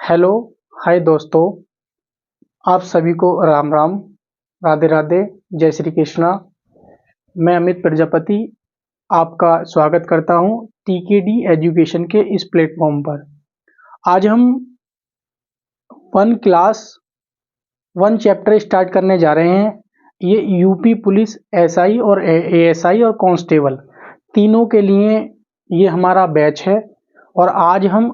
Hello, हाय दोस्तों। आप सभी को राम राम, राधे राधे, जय श्री कृष्णा। मैं अमित प्रजापति आपका स्वागत करता हूं टीकेडी एजुकेशन के इस प्लेटफॉर्म पर। आज हम one class one chapter start करने जा रहे हैं। ये यूपी पुलिस एसआई और एएसआई और कांस्टेबल तीनों के लिए ये हमारा बैच है। और आज हम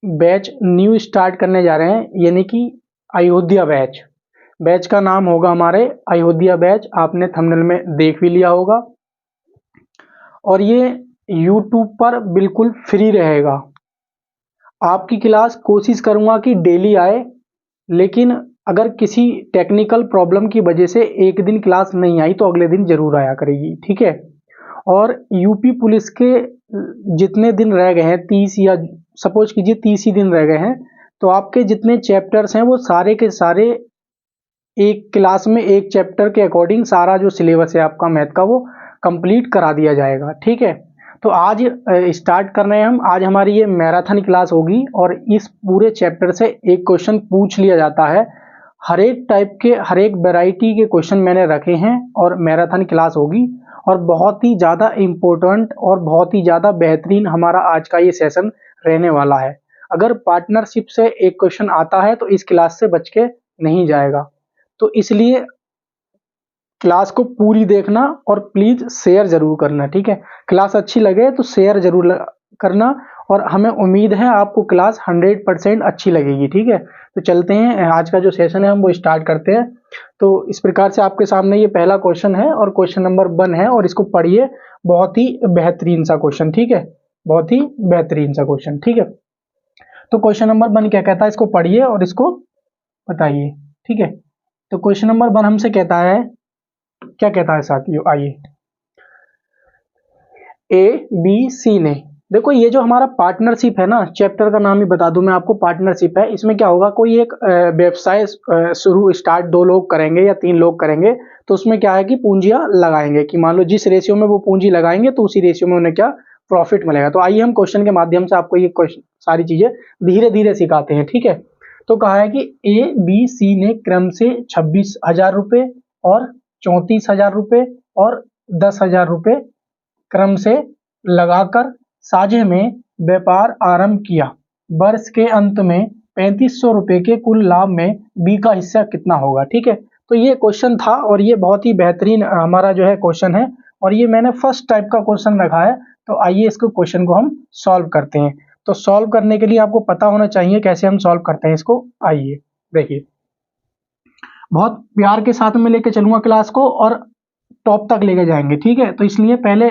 बैच न्यू स्टार्ट करने जा रहे हैं, यानी कि अयोध्या बैच। बैच का नाम होगा हमारे अयोध्या बैच। आपने थंबनेल में देख भी लिया होगा। और ये यूट्यूब पर बिल्कुल फ्री रहेगा। आपकी क्लास कोशिश करूंगा कि डेली आए, लेकिन अगर किसी टेक्निकल प्रॉब्लम की वजह से एक दिन क्लास नहीं आई तो अगले दिन जरूर आया करेगी, ठीक है। और यूपी पुलिस के जितने दिन रह गए हैं, 30 या सपोज कीजिए 30 ही दिन रह गए हैं, तो आपके जितने चैप्टर्स हैं वो सारे के सारे एक क्लास में एक चैप्टर के अकॉर्डिंग सारा जो सिलेबस है आपका मैथ का वो कंप्लीट करा दिया जाएगा, ठीक है। तो आज स्टार्ट कर रहे हैं हम। आज हमारी ये मैराथन क्लास होगी और इस पूरे चैप्टर से एक क्वेश्चन पूछ लिया जाता है। हर एक टाइप के, हर एक वैरायटी के क्वेश्चन मैंने रखे हैं और मैराथन क्लास होगी। और बहुत ही ज़्यादा इम्पोर्टेंट और बहुत ही ज़्यादा बेहतरीन हमारा आज का ये सेशन रहने वाला है। अगर पार्टनरशिप से एक क्वेश्चन आता है तो इस क्लास से बच के नहीं जाएगा। तो इसलिए क्लास को पूरी देखना और प्लीज शेयर जरूर करना, ठीक है। क्लास अच्छी लगे तो शेयर जरूर करना। और हमें उम्मीद है आपको क्लास 100% अच्छी लगेगी, ठीक है। तो चलते हैं, आज का जो सेशन है हम वो स्टार्ट करते हैं। तो इस प्रकार से आपके सामने ये पहला क्वेश्चन है और क्वेश्चन नंबर 1 है, और इसको पढ़िए। बहुत ही बेहतरीन सा क्वेश्चन, ठीक है। बहुत ही बेहतरीन सा क्वेश्चन, ठीक है। तो क्वेश्चन नंबर 1 क्या कहता है, इसको पढ़िए और इसको बताइए, ठीक है। तो क्वेश्चन नंबर 1 हमसे कहता है, क्या कहता है साथियों, आइए। ए बी सी ने, देखो ये जो हमारा पार्टनरशिप है ना, चैप्टर का नाम ही बता दूं मैं आपको, पार्टनरशिप है। इसमें क्या होगा, कोई एक व्यवसाय शुरू स्टार्ट 2 लोग करेंगे या 3 लोग करेंगे, तो उसमें क्या है कि पूंजियां लगाएंगे कि मान लो जिस रेशियो में वो पूंजी लगाएंगे तो उसी रेशियो में उन्हें क्या प्रॉफिट मिलेगा। तो आइए हम क्वेश्चन के माध्यम से आपको ये क्वेश्चन सारी चीजें धीरे धीरे सिखाते हैं, ठीक है। तो कहा है कि ए बी सी ने क्रम से 26,000 रुपए और 34,000 रुपए और 10,000 रुपए क्रम से लगाकर साझे में व्यापार आरंभ किया। वर्ष के अंत में 3500 रुपए के कुल लाभ में बी का हिस्सा कितना होगा, ठीक है। तो ये क्वेश्चन था और ये बहुत ही बेहतरीन हमारा जो है क्वेश्चन है, और ये मैंने फर्स्ट टाइप का क्वेश्चन रखा है। तो आइए इसको क्वेश्चन को हम सॉल्व करते हैं। तो सॉल्व करने के लिए आपको पता होना चाहिए कैसे हम सॉल्व करते हैं इसको। आइए देखिए, बहुत प्यार के साथ में लेके चलूंगा क्लास को और टॉप तक लेके जाएंगे, ठीक है। तो इसलिए पहले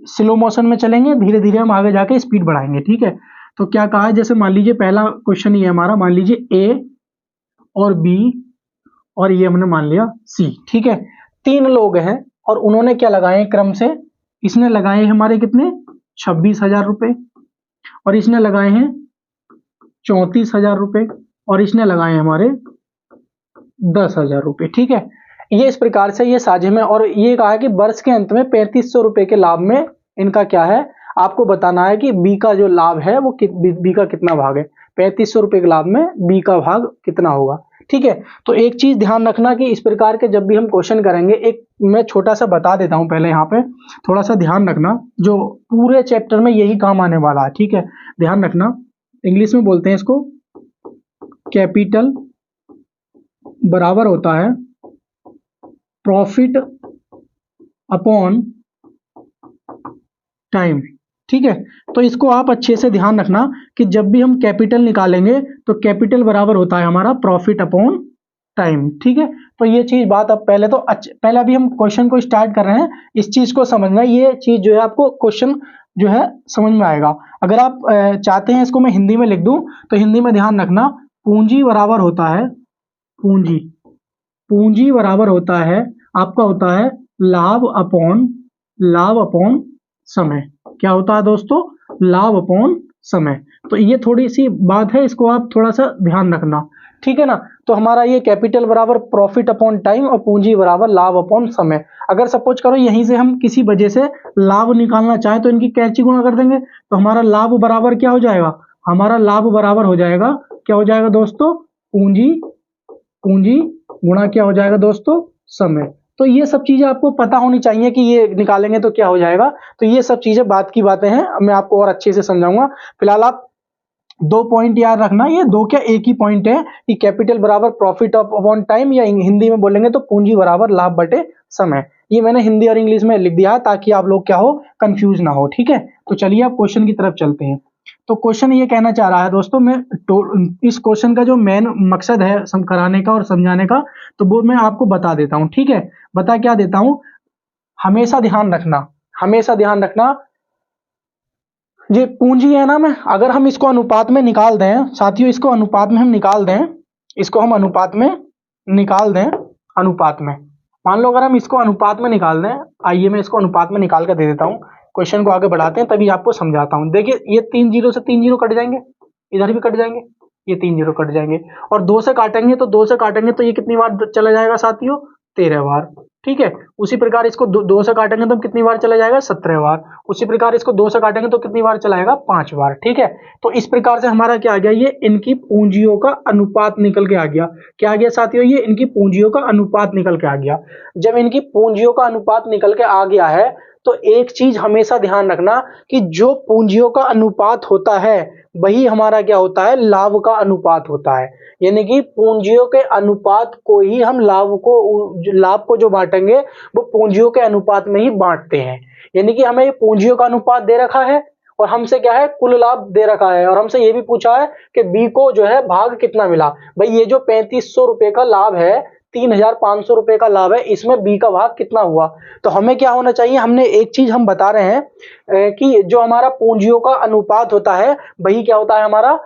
स्लो मोशन में चलेंगे, धीरे धीरे हम आगे जाके स्पीड बढ़ाएंगे, ठीक है। तो क्या कहा है, जैसे मान लीजिए पहला क्वेश्चन ये हमारा, मान लीजिए ए और बी और ये हमने मान लिया सी, ठीक है। 3 लोग हैं और उन्होंने क्या लगाए क्रम से, इसने लगाए हमारे कितने 26,000 रुपए, और इसने लगाए हैं 34,000 रुपए, और इसने लगाए हमारे 10,000 रुपए, ठीक है। ये इस प्रकार से ये साझे में, और ये कहा है कि वर्ष के अंत में 3500 रुपए के लाभ में इनका क्या है, आपको बताना है कि बी का जो लाभ है वो बी का कितना भाग है। 3500 रुपए के लाभ में बी का भाग कितना होगा, ठीक है। तो एक चीज ध्यान रखना कि इस प्रकार के जब भी हम क्वेश्चन करेंगे, एक मैं छोटा सा बता देता हूं पहले, यहाँ पे थोड़ा सा ध्यान रखना, जो पूरे चैप्टर में यही काम आने वाला है, ठीक है। ध्यान रखना, इंग्लिश में बोलते हैं इसको, कैपिटल बराबर होता है प्रॉफिट अपॉन टाइम, ठीक है। तो इसको आप अच्छे से ध्यान रखना कि जब भी हम कैपिटल निकालेंगे तो कैपिटल बराबर होता है हमारा प्रॉफिट अपॉन टाइम, ठीक है। तो ये चीज बात अब पहले तो पहले अभी हम क्वेश्चन को स्टार्ट कर रहे हैं, इस चीज को समझना। ये चीज जो है आपको क्वेश्चन जो है समझ में आएगा। अगर आप चाहते हैं इसको मैं हिंदी में लिख दूं तो हिंदी में ध्यान रखना, पूंजी बराबर होता है, पूंजी बराबर होता है आपका होता है लाभ अपॉन समय। क्या होता है दोस्तों, लाभ अपॉन समय। तो ये थोड़ी सी बात है, इसको आप थोड़ा सा ध्यान रखना, ठीक है ना। तो हमारा ये कैपिटल बराबर प्रॉफिट अपॉन टाइम और पूंजी बराबर लाभ अपॉन समय। अगर सपोज करो यहीं से हम किसी वजह से लाभ निकालना चाहें तो इनकी कैंची गुणा कर देंगे, तो हमारा लाभ बराबर क्या हो जाएगा, हमारा लाभ बराबर हो जाएगा, क्या हो जाएगा दोस्तों, पूंजी पूंजी गुणा क्या हो जाएगा दोस्तों, समय। तो ये सब चीजें आपको पता होनी चाहिए कि ये निकालेंगे तो क्या हो जाएगा। तो ये सब चीजें बात की बातें हैं, मैं आपको और अच्छे से समझाऊंगा। फिलहाल आप 2 पॉइंट याद रखना, ये 2 क्या एक ही पॉइंट है कि कैपिटल बराबर प्रॉफिट अपॉन टाइम, या हिंदी में बोलेंगे तो पूंजी बराबर लाभ बटे समय। ये मैंने हिंदी और इंग्लिश में लिख दिया है ताकि आप लोग क्या हो, कंफ्यूज ना हो। ठीक है, तो चलिए आप क्वेश्चन की तरफ चलते हैं। तो क्वेश्चन ये कहना चाह रहा है दोस्तों, मैं इस क्वेश्चन का जो मेन मकसद है कराने का और समझाने का, तो वो मैं आपको बता देता हूं। ठीक है, बता क्या देता हूं, हमेशा ध्यान रखना, हमेशा ध्यान रखना, ये पूंजी है ना, मैं अगर हम इसको अनुपात में निकाल दें साथियों, इसको अनुपात में हम निकाल दें, इसको हम अनुपात में निकाल दें, अनुपात में मान लो अगर हम इसको अनुपात में निकाल दें, आइए मैं इसको अनुपात में निकाल कर दे देता हूं। क्वेश्चन को आगे बढ़ाते हैं तभी आपको समझाता हूं। देखिए ये 3 जीरो से 3 जीरो कट जाएंगे, इधर भी कट जाएंगे, ये 3 जीरो कट जाएंगे, और 2 से काटेंगे तो 2 से काटेंगे तो ये कितनी बार चला जाएगा साथियों, 13 बार। ठीक है, उसी प्रकार इसको 2 से काटेंगे तो कितनी बार चला जाएगा, 17 बार। उसी प्रकार इसको 2 से काटेंगे तो कितनी बार चलाएगा, 5 बार। ठीक है, तो इस प्रकार से हमारा क्या आ गया, ये इनकी पूंजियों का अनुपात निकल के आ गया। क्या आ गया साथियों, ये इनकी पूंजियों का अनुपात निकल के आ गया। जब इनकी पूंजियों का अनुपात निकल के आ गया है, तो एक चीज हमेशा ध्यान रखना कि जो पूंजियों का अनुपात होता है वही हमारा क्या होता है, लाभ का अनुपात होता है। यानी कि पूंजियों के अनुपात को ही हम लाभ को जो बांटेंगे वो पूंजियों के अनुपात में ही बांटते हैं। यानी कि हमें ये पूंजियों का अनुपात दे रखा है और हमसे क्या है, कुल लाभ दे रखा है, और हमसे ये भी पूछा है कि बी को जो है भाग कितना मिला। भाई ये जो 3500 रुपए का लाभ है, 3500 रुपए का लाभ है, इसमें बी का भाग कितना हुआ। तो हमें क्या होना चाहिए, हमने एक चीज हम बता रहे हैं कि जो हमारा पूंजियों का अनुपात होता है वही क्या होता है, हमारा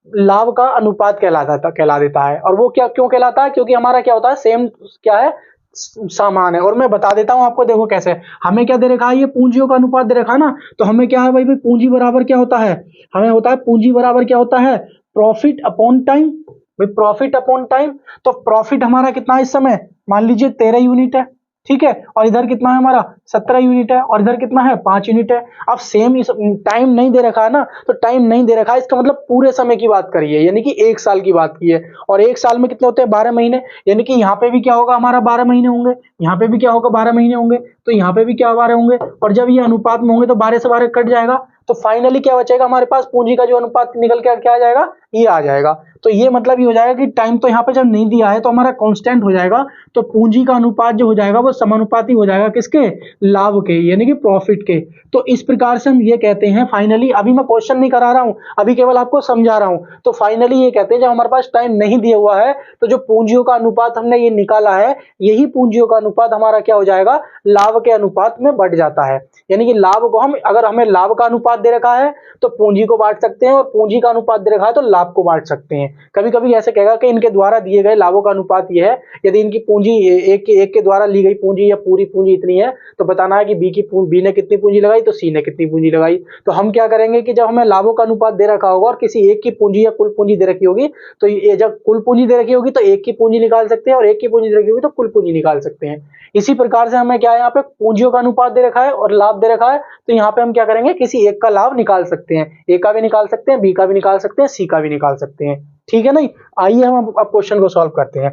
लाभ का अनुपात कहला देता है। और वो क्या क्यों कहलाता है, क्योंकि हमारा क्या होता है, सेम क्या है, सामान है। और मैं बता देता हूं आपको, देखो कैसे, हमें क्या दे रखा है, ये पूंजियों का अनुपात दे रखा है ना, तो हमें क्या है भाई, पूंजी बराबर क्या होता है, हमें होता है पूंजी बराबर क्या होता है, प्रॉफिट अपॉन टाइम। भाई प्रॉफिट अपॉन टाइम, तो प्रॉफिट हमारा कितना है इस समय, मान लीजिए 13 यूनिट है। ठीक है, और इधर कितना है हमारा, 17 यूनिट है, और इधर कितना है, 5 यूनिट है। अब सेम इस टाइम नहीं दे रखा है ना, तो टाइम नहीं दे रखा है, इसका मतलब पूरे समय की बात करिए, यानी कि 1 साल की बात की है। और 1 साल में कितने होते हैं, 12 महीने। यानी कि यहाँ पे भी क्या होगा, हमारा 12 महीने होंगे, यहाँ पे भी क्या होगा, 12 महीने होंगे, तो यहाँ पे भी क्या 12 होंगे। और जब ये अनुपात में होंगे तो 12 से 12 कट जाएगा, तो फाइनली क्या बचेगा हमारे पास, पूंजी का जो अनुपात निकल के क्या आ जाएगा, ये आ जाएगा। तो ये मतलब ये हो जाएगा कि टाइम तो यहाँ पे जब नहीं दिया है तो हमारा कांस्टेंट हो जाएगा, तो पूंजी का अनुपात जो हो जाएगा वो समानुपाती हो जाएगा किसके, लाभ के, यानी कि प्रॉफिट के। तो इस प्रकार से हम ये कहते हैं फाइनली, अभी मैं क्वेश्चन नहीं करा रहा हूं, अभी केवल आपको समझा रहा हूं। तो फाइनली ये कहते हैं जब हमारे पास टाइम नहीं दिया हुआ है तो जो पूंजियों का अनुपात हमने ये निकाला है, यही पूंजियों का अनुपात हमारा क्या हो जाएगा, लाभ के अनुपात में बढ़ जाता है। यानी कि लाभ को हम, अगर हमें लाभ का अनुपात दे रखा है तो पूंजी को बांट सकते हैं, और पूंजी का अनुपात दे रखा है तो लाभ को बांट सकते हैं। कभी कभी ऐसे कहेगा कि इनके द्वारा दिए गए लाभों का अनुपात ये है, यदि इनकी पूंजी एक के द्वारा ली गई पूंजी या पूरी पूंजी इतनी है, तो बताना है कि बी ने कितनी पूंजी लगाई तो सी ने कितनी पूंजी लगाई। तो हम क्या करेंगे कि जब हमें लाभों का अनुपात दे रखा होगा और किसी एक की पूंजी या कुल पूंजी दे रखी होगी, तो ये जब कुल पूंजी दे रखी होगी तो एक की पूंजी निकाल सकते हैं, और एक की पूंजी दे रखी होगी तो कुल पूंजी निकाल सकते हैं। इसी प्रकार से हमें क्या है, यहाँ पे पूंजियों का अनुपात दे रखा है और लाभ दे रखा है, तो यहाँ पे हम क्या करेंगे, किसी एक का लाभ निकाल सकते हैं, ए का भी निकाल सकते हैं, बी का भी निकाल सकते हैं, सी का भी निकाल सकते हैं। ठीक है नहीं, आइए हम अब क्वेश्चन को सॉल्व करते हैं।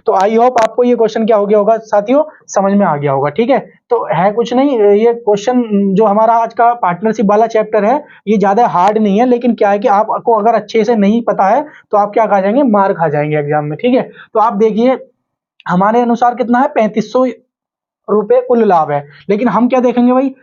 तो आई होप आपको ये क्वेश्चन क्या हो गया होगा साथियों, समझ में आ गया होगा। ठीक है, तो है कुछ नहीं, ये क्वेश्चन जो हमारा आज का पार्टनरशिप वाला चैप्टर है ये ज्यादा हार्ड नहीं है, लेकिन क्या है कि आपको अगर अच्छे से नहीं पता है तो आप क्या खा जाएंगे, मार खा जाएंगे एग्जाम में। ठीक है, तो आप देखिए हमारे अनुसार कितना है, 3500 रुपए कुल लाभ है, लेकिन हम क्या देखेंगे भाई,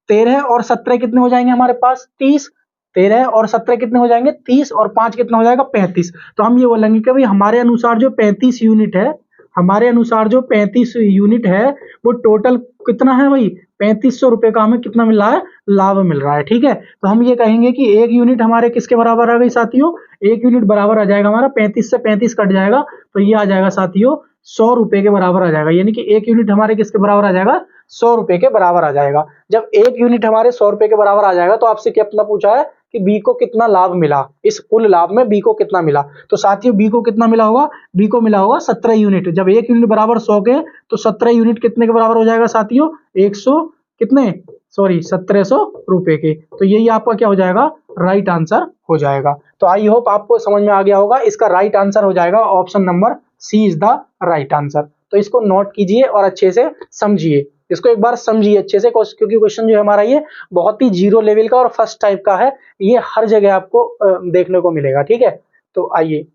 13 और 17 कितने हो जाएंगे हमारे पास, 30। 13 और 17 कितने हो जाएंगे, 30, और 5 कितना हो जाएगा, 35। तो हम ये बोलेंगे कि भाई हमारे अनुसार जो 35 यूनिट है, हमारे अनुसार जो 35 यूनिट है वो टोटल कितना है भाई, 3500 रुपए का हमें कितना मिल रहा है, लाभ मिल रहा है। ठीक है, तो हम ये कहेंगे कि एक यूनिट हमारे किसके बराबर आ गई साथियों, एक यूनिट बराबर आ जाएगा हमारा 35 से 35 कट जाएगा, तो ये आ जाएगा साथियों 100 रुपए के बराबर आ जाएगा। यानी कि एक यूनिट हमारे किसके बराबर आ जाएगा, 100 रुपए के बराबर आ जाएगा। जब एक यूनिट हमारे 100 रुपए के बराबर आ जाएगा तो आपसे कितना पूछा है कि बी को कितना लाभ मिला, इस कुल लाभ में बी को कितना मिला। तो साथियों बी को कितना मिला होगा, बी को मिला होगा 17 यूनिट। जब एक यूनिट बराबर 100 के, तो 17 यूनिट कितने के बराबर हो जाएगा साथियों, 100 कितने सॉरी 1700 रुपए के। तो यही आपका क्या हो जाएगा, राइट आंसर हो जाएगा। तो आई होप आपको समझ में आ गया होगा। इसका राइट आंसर हो जाएगा option number C is the right answer. तो इसको नोट कीजिए और अच्छे से समझिए, इसको एक बार समझिए अच्छे से, क्योंकि क्वेश्चन जो है हमारा ये बहुत ही जीरो लेवल का और फर्स्ट टाइप का है, ये हर जगह आपको देखने को मिलेगा। ठीक है, तो आइए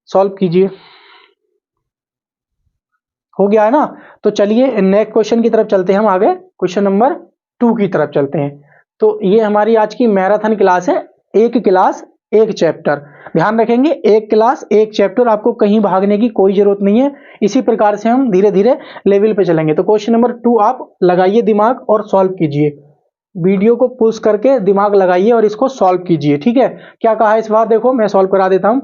सॉल्व कीजिए। हो गया है ना। तो चलिए नेक्स्ट क्वेश्चन की तरफ चलते हैं हम आगे, क्वेश्चन नंबर 2 की तरफ चलते हैं। तो ये हमारी आज की मैराथन क्लास है, एक क्लास एक चैप्टर। ध्यान रखेंगे, एक क्लास एक चैप्टर, आपको कहीं भागने की कोई जरूरत नहीं है। इसी प्रकार से हम धीरे धीरे लेवल पे चलेंगे। तो क्वेश्चन नंबर 2 आप लगाइए दिमाग और सॉल्व कीजिए, वीडियो को पुश करके दिमाग लगाइए और इसको सॉल्व कीजिए। ठीक है, क्या कहा है इस बार, देखो मैं सॉल्व करा देता हूं।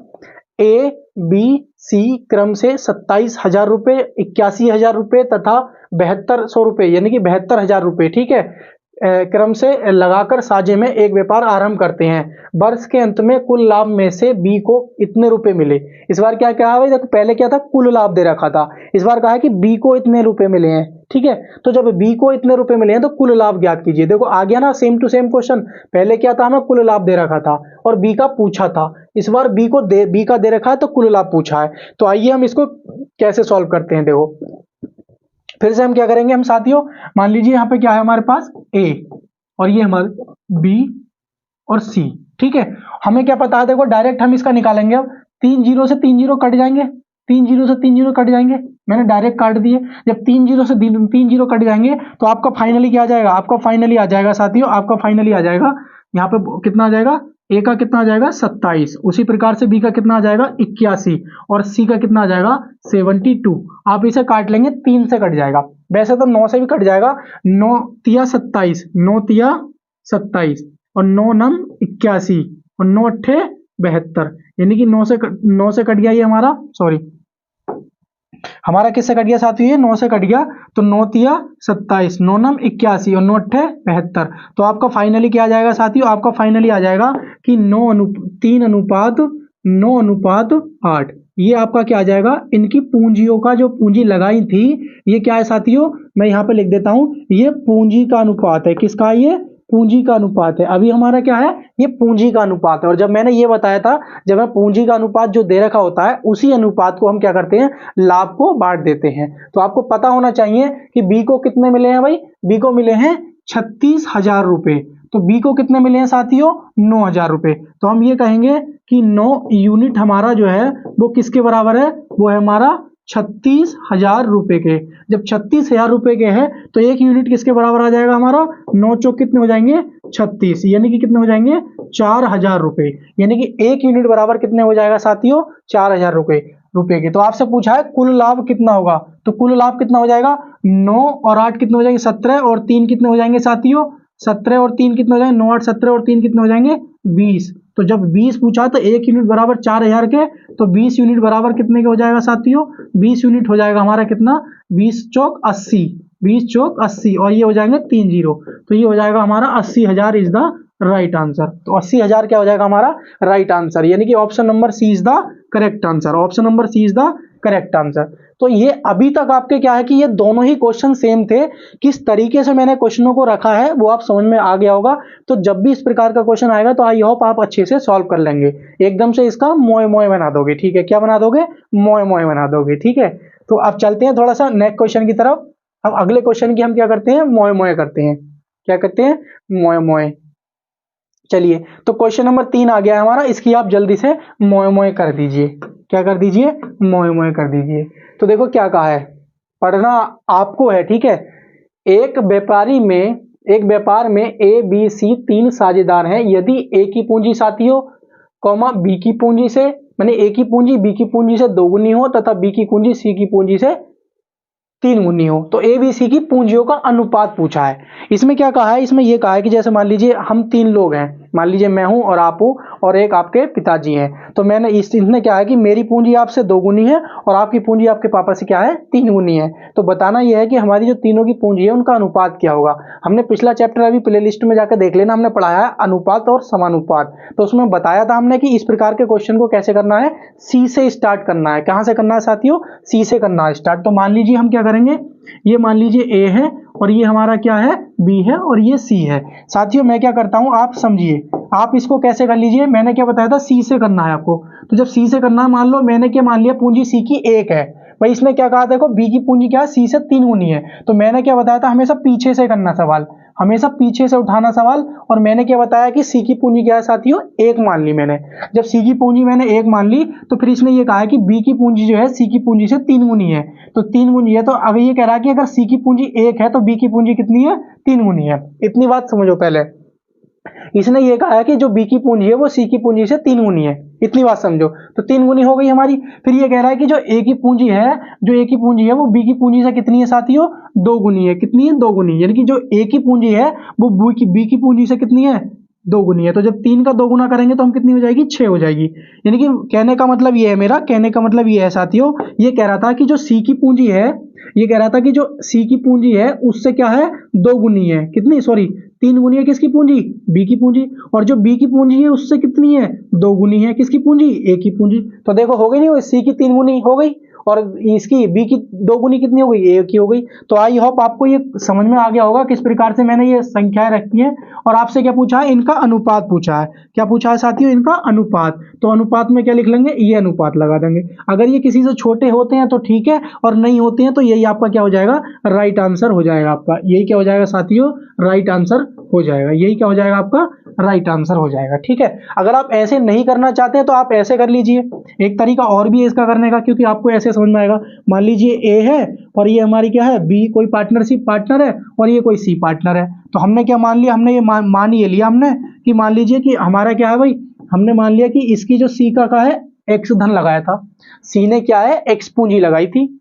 ए बी सी क्रम से 27,000 रुपए, 81,000 रुपए तथा 7200 रुपए यानी कि 72,000 रुपए, ठीक है, क्रम से लगाकर साझे में एक व्यापार आरंभ करते हैं। वर्ष के अंत में कुल लाभ में से बी को इतने रुपए मिले। इस बार क्या कहा भाई, देखो पहले क्या था, कुल लाभ दे रखा था, इस बार कहा है कि बी को इतने रुपए मिले हैं। ठीक है, तो जब बी को इतने रुपए मिले हैं तो कुल लाभ ज्ञात कीजिए। देखो आ गया ना सेम टू सेम क्वेश्चन, पहले क्या था, हमें कुल लाभ दे रखा था और बी का पूछा था, इस बार बी का दे रखा है तो कुल लाभ पूछा है। तो आइए हम इसको कैसे सॉल्व करते हैं। देखो फिर से हम क्या करेंगे, हम साथियों मान लीजिए यहाँ पे क्या है हमारे पास ए और ये हमारे बी और सी। ठीक है, हमें क्या पता है, देखो डायरेक्ट हम इसका निकालेंगे। अब 3 जीरो से 3 जीरो कट जाएंगे, 3 जीरो से 3 जीरो कट जाएंगे, मैंने डायरेक्ट काट दिए। जब 3 जीरो से 3 जीरो कट जाएंगे तो आपका फाइनली क्या आ जाएगा, आपका फाइनली आ जाएगा साथियों, आपका फाइनली आ जाएगा यहाँ पे कितना आ जाएगा, ए का कितना आ जाएगा 27, उसी प्रकार से बी का कितना आ जाएगा 81 और सी का कितना आ जाएगा 72। आप इसे काट लेंगे, 3 से कट जाएगा, वैसे तो 9 से भी कट जाएगा, 9 तिया 27, 9 तिया 27 और 9 नम 81 और 9 अट्ठे 72, यानी कि 9 से कट गया ये हमारा, सॉरी हमारा किससे कट गया साथियों, ये 9 से कट गया। तो 9 तिया 27, 9 नम 81 और 9 अट्ठे 72। तो आपका फाइनली क्या आ जाएगा साथियों, आपका फाइनली आ जाएगा कि 3 अनुपात 9 अनुपात 8। ये आपका क्या आ जाएगा, इनकी पूंजियों का जो पूंजी लगाई थी, ये क्या है साथियों, मैं यहाँ पे लिख देता हूं, ये पूंजी का अनुपात है। किसका, ये पूंजी का अनुपात है। अभी हमारा क्या है, ये पूंजी का अनुपात है। और जब मैंने ये बताया था, जब मैं पूंजी का अनुपात जो दे रखा होता है उसी अनुपात को हम क्या करते हैं, लाभ को बांट देते हैं। तो आपको पता होना चाहिए कि बी को कितने मिले हैं भाई, बी को मिले हैं 36,000 रुपए। तो बी को कितने मिले हैं साथियों, 9,000 रुपए। तो हम ये कहेंगे कि 9 यूनिट हमारा जो है वो किसके बराबर है, वो है हमारा 36,000 रुपए के। जब 36,000 रुपए के हैं तो एक यूनिट किसके बराबर आ जाएगा हमारा, 9 चौक कितने हो जाएंगे 36, यानी कि कितने हो जाएंगे 4,000 रुपए। यानी कि एक यूनिट बराबर कितने हो जाएगा साथियों, 4,000 रुपए के। तो आपसे पूछा है कुल लाभ कितना होगा, तो कुल लाभ कितना हो जाएगा, 9 और 8 कितने हो जाएंगे 17 और 3 कितने हो जाएंगे साथियों, 17 और 3 कितने हो जाएंगे, 9 8 17 और 3 कितने हो जाएंगे 20। तो जब 20 पूछा तो एक यूनिट बराबर 4,000 के, तो 20 यूनिट बराबर कितने के हो जाएगा साथियों, 20 यूनिट हो जाएगा हमारा कितना, 20 चौक 80, 20 चौक 80 और ये हो जाएंगे 3 जीरो, तो ये हो जाएगा हमारा 80,000 इज द राइट आंसर। तो 80,000 क्या हो जाएगा हमारा राइट आंसर, यानी कि option number C is the correct answer, option number C is the correct answer. तो ये अभी तक आपके क्या है कि ये दोनों ही क्वेश्चन सेम थे, किस तरीके से मैंने क्वेश्चनों को रखा है वो आप समझ में आ गया होगा। तो जब भी इस प्रकार का क्वेश्चन आएगा तो आई होप आप अच्छे से सॉल्व कर लेंगे, एकदम से इसका मोए मोए बना दोगे। ठीक है, क्या बना दोगे, मोए मोए बना दोगे। ठीक है, तो अब चलते हैं थोड़ा सा नेक्स्ट क्वेश्चन की तरफ। अब अगले क्वेश्चन की हम क्या करते हैं, मोए मोए करते हैं, क्या करते हैं, मोए मोए। चलिए, तो क्वेश्चन नंबर 3 आ गया है हमारा, इसकी आप जल्दी से मोए मोए कर दीजिए, क्या कर दीजिए, मोए मोए कर दीजिए। तो देखो क्या कहा है, पढ़ना आपको है। ठीक है, एक व्यापार में ए बी सी 3 साझेदार हैं। यदि ए की पूंजी साथियों कॉमा बी की पूंजी से, माने ए की पूंजी बी की पूंजी से 2 गुनी हो तथा बी की पूंजी सी की पूंजी से 3 गुनी हो, तो ए बी सी की पूंजियों का अनुपात पूछा है। इसमें क्या कहा है, इसमें यह कहा है कि जैसे मान लीजिए हम 3 लोग हैं, मान लीजिए मैं हूं और आप हो और एक आपके पिताजी हैं। तो मैंने इसमें क्या है कि मेरी पूंजी आपसे 2 गुनी है और आपकी पूंजी आपके पापा से क्या है 3 गुनी है। तो बताना यह है कि हमारी जो तीनों की पूंजी है उनका अनुपात क्या होगा। हमने पिछला चैप्टर अभी प्ले लिस्ट में जाकर देख लेना, हमने पढ़ाया है अनुपात और समानुपात। तो उसमें बताया था हमने कि इस प्रकार के क्वेश्चन को कैसे करना है, सी से स्टार्ट करना है। कहां से करना है साथियों, सी से करना है स्टार्ट। तो मान लीजिए हम क्या करेंगे, ये मान लीजिए ए है और ये हमारा क्या है, बी है, और ये सी है। साथियों मैं क्या करता हूं, आप समझिए, आप इसको कैसे कर लीजिए, मैंने क्या बताया था, सी से करना है आपको। तो जब सी से करना है, मान लो मैंने क्या मान लिया, पूंजी सी की 1 है भाई, इसने क्या कहा, देखो बी की पूंजी क्या है, सी से 3 गुनी है। तो मैंने क्या बताया था, हमेशा पीछे से करना सवाल, हमेशा पीछे से उठाना सवाल। और मैंने क्या बताया कि सी की पूंजी क्या है साथियों, 1 मान ली मैंने। जब सी की पूंजी मैंने 1 मान ली, तो फिर इसने ये कहा है कि बी की पूंजी जो है सी की पूंजी से 3 गुनी है। तो 3 गुनी है, तो अगर ये कह रहा है कि अगर सी की पूंजी 1 है तो बी की पूंजी कितनी है, 3 गुनी है। इतनी बात समझो पहले। इसने ये कहा है कि जो बी की पूंजी है वो सी की पूंजी से 3 गुनी है। इतनी बात समझो, तो 3 गुनी हो गई हमारी। फिर ये कह रहा है कि जो ए की पूंजी है, जो ए की पूंजी है वो बी की पूंजी से कितनी है साथियों, 2 गुनी है। कितनी है, 2 गुनी। यानी कि जो ए की पूंजी है वो बी की पूंजी से कितनी है, 2 गुनी है। तो जब 3 का 2 गुना करेंगे तो हम कितनी हो जाएगी, 6 हो जाएगी। यानी कि कहने का मतलब ये है, मेरा कहने का मतलब ये है साथियों, ये कह रहा था कि जो सी की पूंजी है, ये कह रहा था कि जो सी की पूंजी है उससे क्या है, 2 गुनी है। कितनी, सॉरी 3 गुनी है किसकी पूंजी, बी की पूंजी। और जो बी की पूंजी है उससे कितनी है, 2 गुनी है किसकी पूंजी, ए की पूंजी। तो देखो हो गई नहीं, सी की 3 गुनी हो गई और इसकी बी की 2 गुनी कितनी हो गई, ए की हो गई। तो आई होप आपको ये समझ में आ गया होगा किस प्रकार से मैंने ये संख्याएं रखी हैं। और आपसे क्या पूछा है, इनका अनुपात पूछा है। क्या पूछा है साथियों, इनका अनुपात। तो अनुपात में क्या लिख लेंगे, ये अनुपात लगा देंगे। अगर ये किसी से छोटे होते हैं तो ठीक है, और नहीं होते हैं तो यही आपका क्या हो जाएगा, राइट आंसर हो जाएगा आपका। यही क्या हो जाएगा साथियों, राइट आंसर हो जाएगा। यही क्या हो जाएगा आपका, राइट आंसर हो जाएगा। ठीक है, अगर आप ऐसे नहीं करना चाहते हैं तो आप ऐसे कर लीजिए। एक तरीका और भी है इसका करने का, क्योंकि आपको ऐसे समझ में आएगा। मान लीजिए ए है और ये हमारी क्या है, बी, कोई पार्टनरशिप पार्टनर है, और ये कोई सी पार्टनर है। तो हमने क्या मान लिया, हमने ये मान ये लिया हमने कि मान लीजिए कि हमारा क्या है भाई, हमने मान लिया कि इसकी जो सी का है, एक्स धन लगाया था। सी ने क्या है, एक्स पूंजी लगाई थी,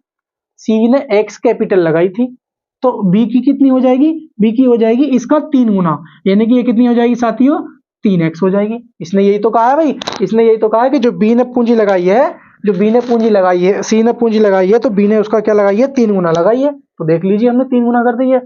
सी ने एक्स कैपिटल लगाई थी। तो बी की कितनी हो जाएगी, बी की हो जाएगी इसका 3 गुना। यानी कि ये कितनी हो जाएगी साथियों, 3x हो जाएगी। इसने यही तो कहा है भाई, इसने यही तो कहा है कि जो बी ने पूंजी लगाई है, जो बी ने पूंजी लगाई है, सी ने पूंजी लगाई है, तो बी ने उसका क्या लगाई है, 3 गुना लगाई है। तो देख लीजिए हमने 3 गुना कर दी है।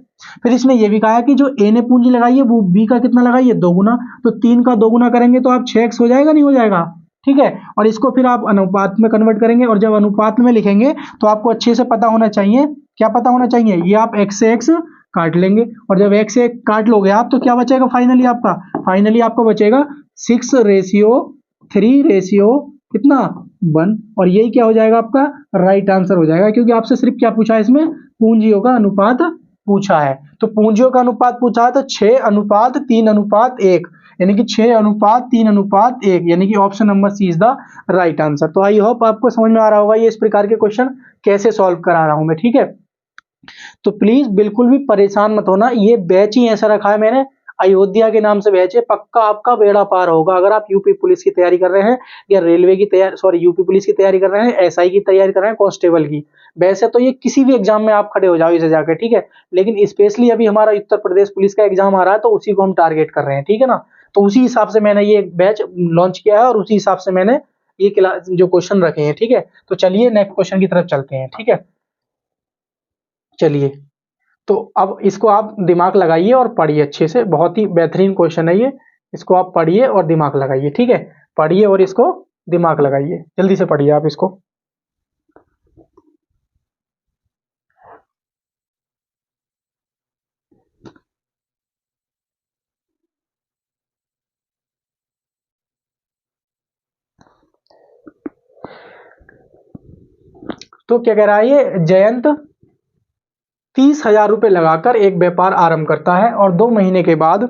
फिर इसने ये भी कहा है कि जो ए ने पूंजी लगाई है वो बी का कितना लगाई है, 2 गुना। तो 3 का 2 गुना करेंगे तो आप 6x हो जाएगा, नहीं हो जाएगा। ठीक है, और इसको फिर आप अनुपात में कन्वर्ट करेंगे, और जब अनुपात में लिखेंगे तो आपको अच्छे से पता होना चाहिए, क्या पता होना चाहिए, ये आप x से x काट लेंगे, और जब x से x काट लोगे आप तो क्या बचेगा फाइनली आपका, फाइनली आपको बचेगा 6:3 कितना 1। और यही क्या हो जाएगा आपका, राइट आंसर हो जाएगा। क्योंकि आपसे सिर्फ क्या पूछा है, इसमें पूंजियों का अनुपात पूछा है। तो पूंजियों का अनुपात पूछा है तो 6:3:1, यानी कि 6:3:1, यानी कि option number C is the right answer. तो आई होप आपको समझ में आ रहा होगा ये इस प्रकार के क्वेश्चन कैसे सॉल्व करा रहा हूं मैं। ठीक है, तो प्लीज बिल्कुल भी परेशान मत होना, ये बैच ही ऐसा रखा है मैंने, अयोध्या के नाम से बैच है, पक्का आपका बेड़ा पार होगा। अगर आप यूपी पुलिस की तैयारी कर रहे हैं, या रेलवे की तैयारी, सॉरी यूपी पुलिस की तैयारी कर रहे हैं, एसआई की तैयारी कर रहे हैं, कांस्टेबल की, वैसे तो ये किसी भी एग्जाम में आप खड़े हो जाओ इसे जाकर। ठीक है, लेकिन स्पेशली अभी हमारा उत्तर प्रदेश पुलिस का एग्जाम आ रहा है, तो उसी को हम टारगेट कर रहे हैं। ठीक है ना, तो उसी हिसाब से मैंने ये बैच लॉन्च किया है, और उसी हिसाब से मैंने ये क्लास जो क्वेश्चन रखे हैं। ठीक है, तो चलिए नेक्स्ट क्वेश्चन की तरफ चलते हैं। ठीक है, चलिए, तो अब इसको आप दिमाग लगाइए और पढ़िए अच्छे से, बहुत ही बेहतरीन क्वेश्चन है ये। इसको आप पढ़िए और दिमाग लगाइए। ठीक है, पढ़िए और इसको दिमाग लगाइए, जल्दी से पढ़िए आप इसको। तो क्या कह रहा है ये, जयंत 30,000 रुपए लगाकर एक व्यापार आरंभ करता है, और 2 महीने के बाद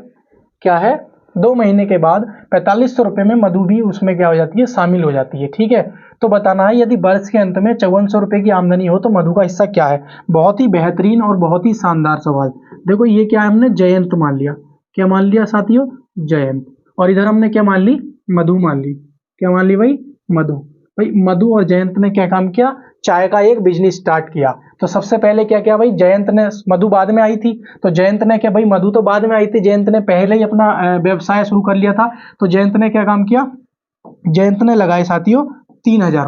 क्या है, 2 महीने के बाद 4500 रुपए में मधु भी उसमें क्या हो जाती है, शामिल हो जाती है। ठीक है, तो बताना है यदि वर्ष के अंत में 5400 रुपए की आमदनी हो तो मधु का हिस्सा क्या है। बहुत ही बेहतरीन और बहुत ही शानदार सवाल। देखो ये क्या है, हमने जयंत मान लिया, क्या मान लिया साथियों, जयंत। और इधर हमने क्या मान ली, मधु मान ली। क्या मान ली भाई, मधु। भाई मधु और जयंत ने क्या काम किया, चाय का एक बिजनेस स्टार्ट किया। तो सबसे पहले क्या किया भाई, जयंत ने, मधु बाद में आई थी, तो जयंत ने क्या भाई, मधु तो बाद में आई थी, जयंत ने पहले ही अपना व्यवसाय शुरू कर लिया था। तो जयंत ने क्या काम किया, जयंत ने लगाए साथियों 30,000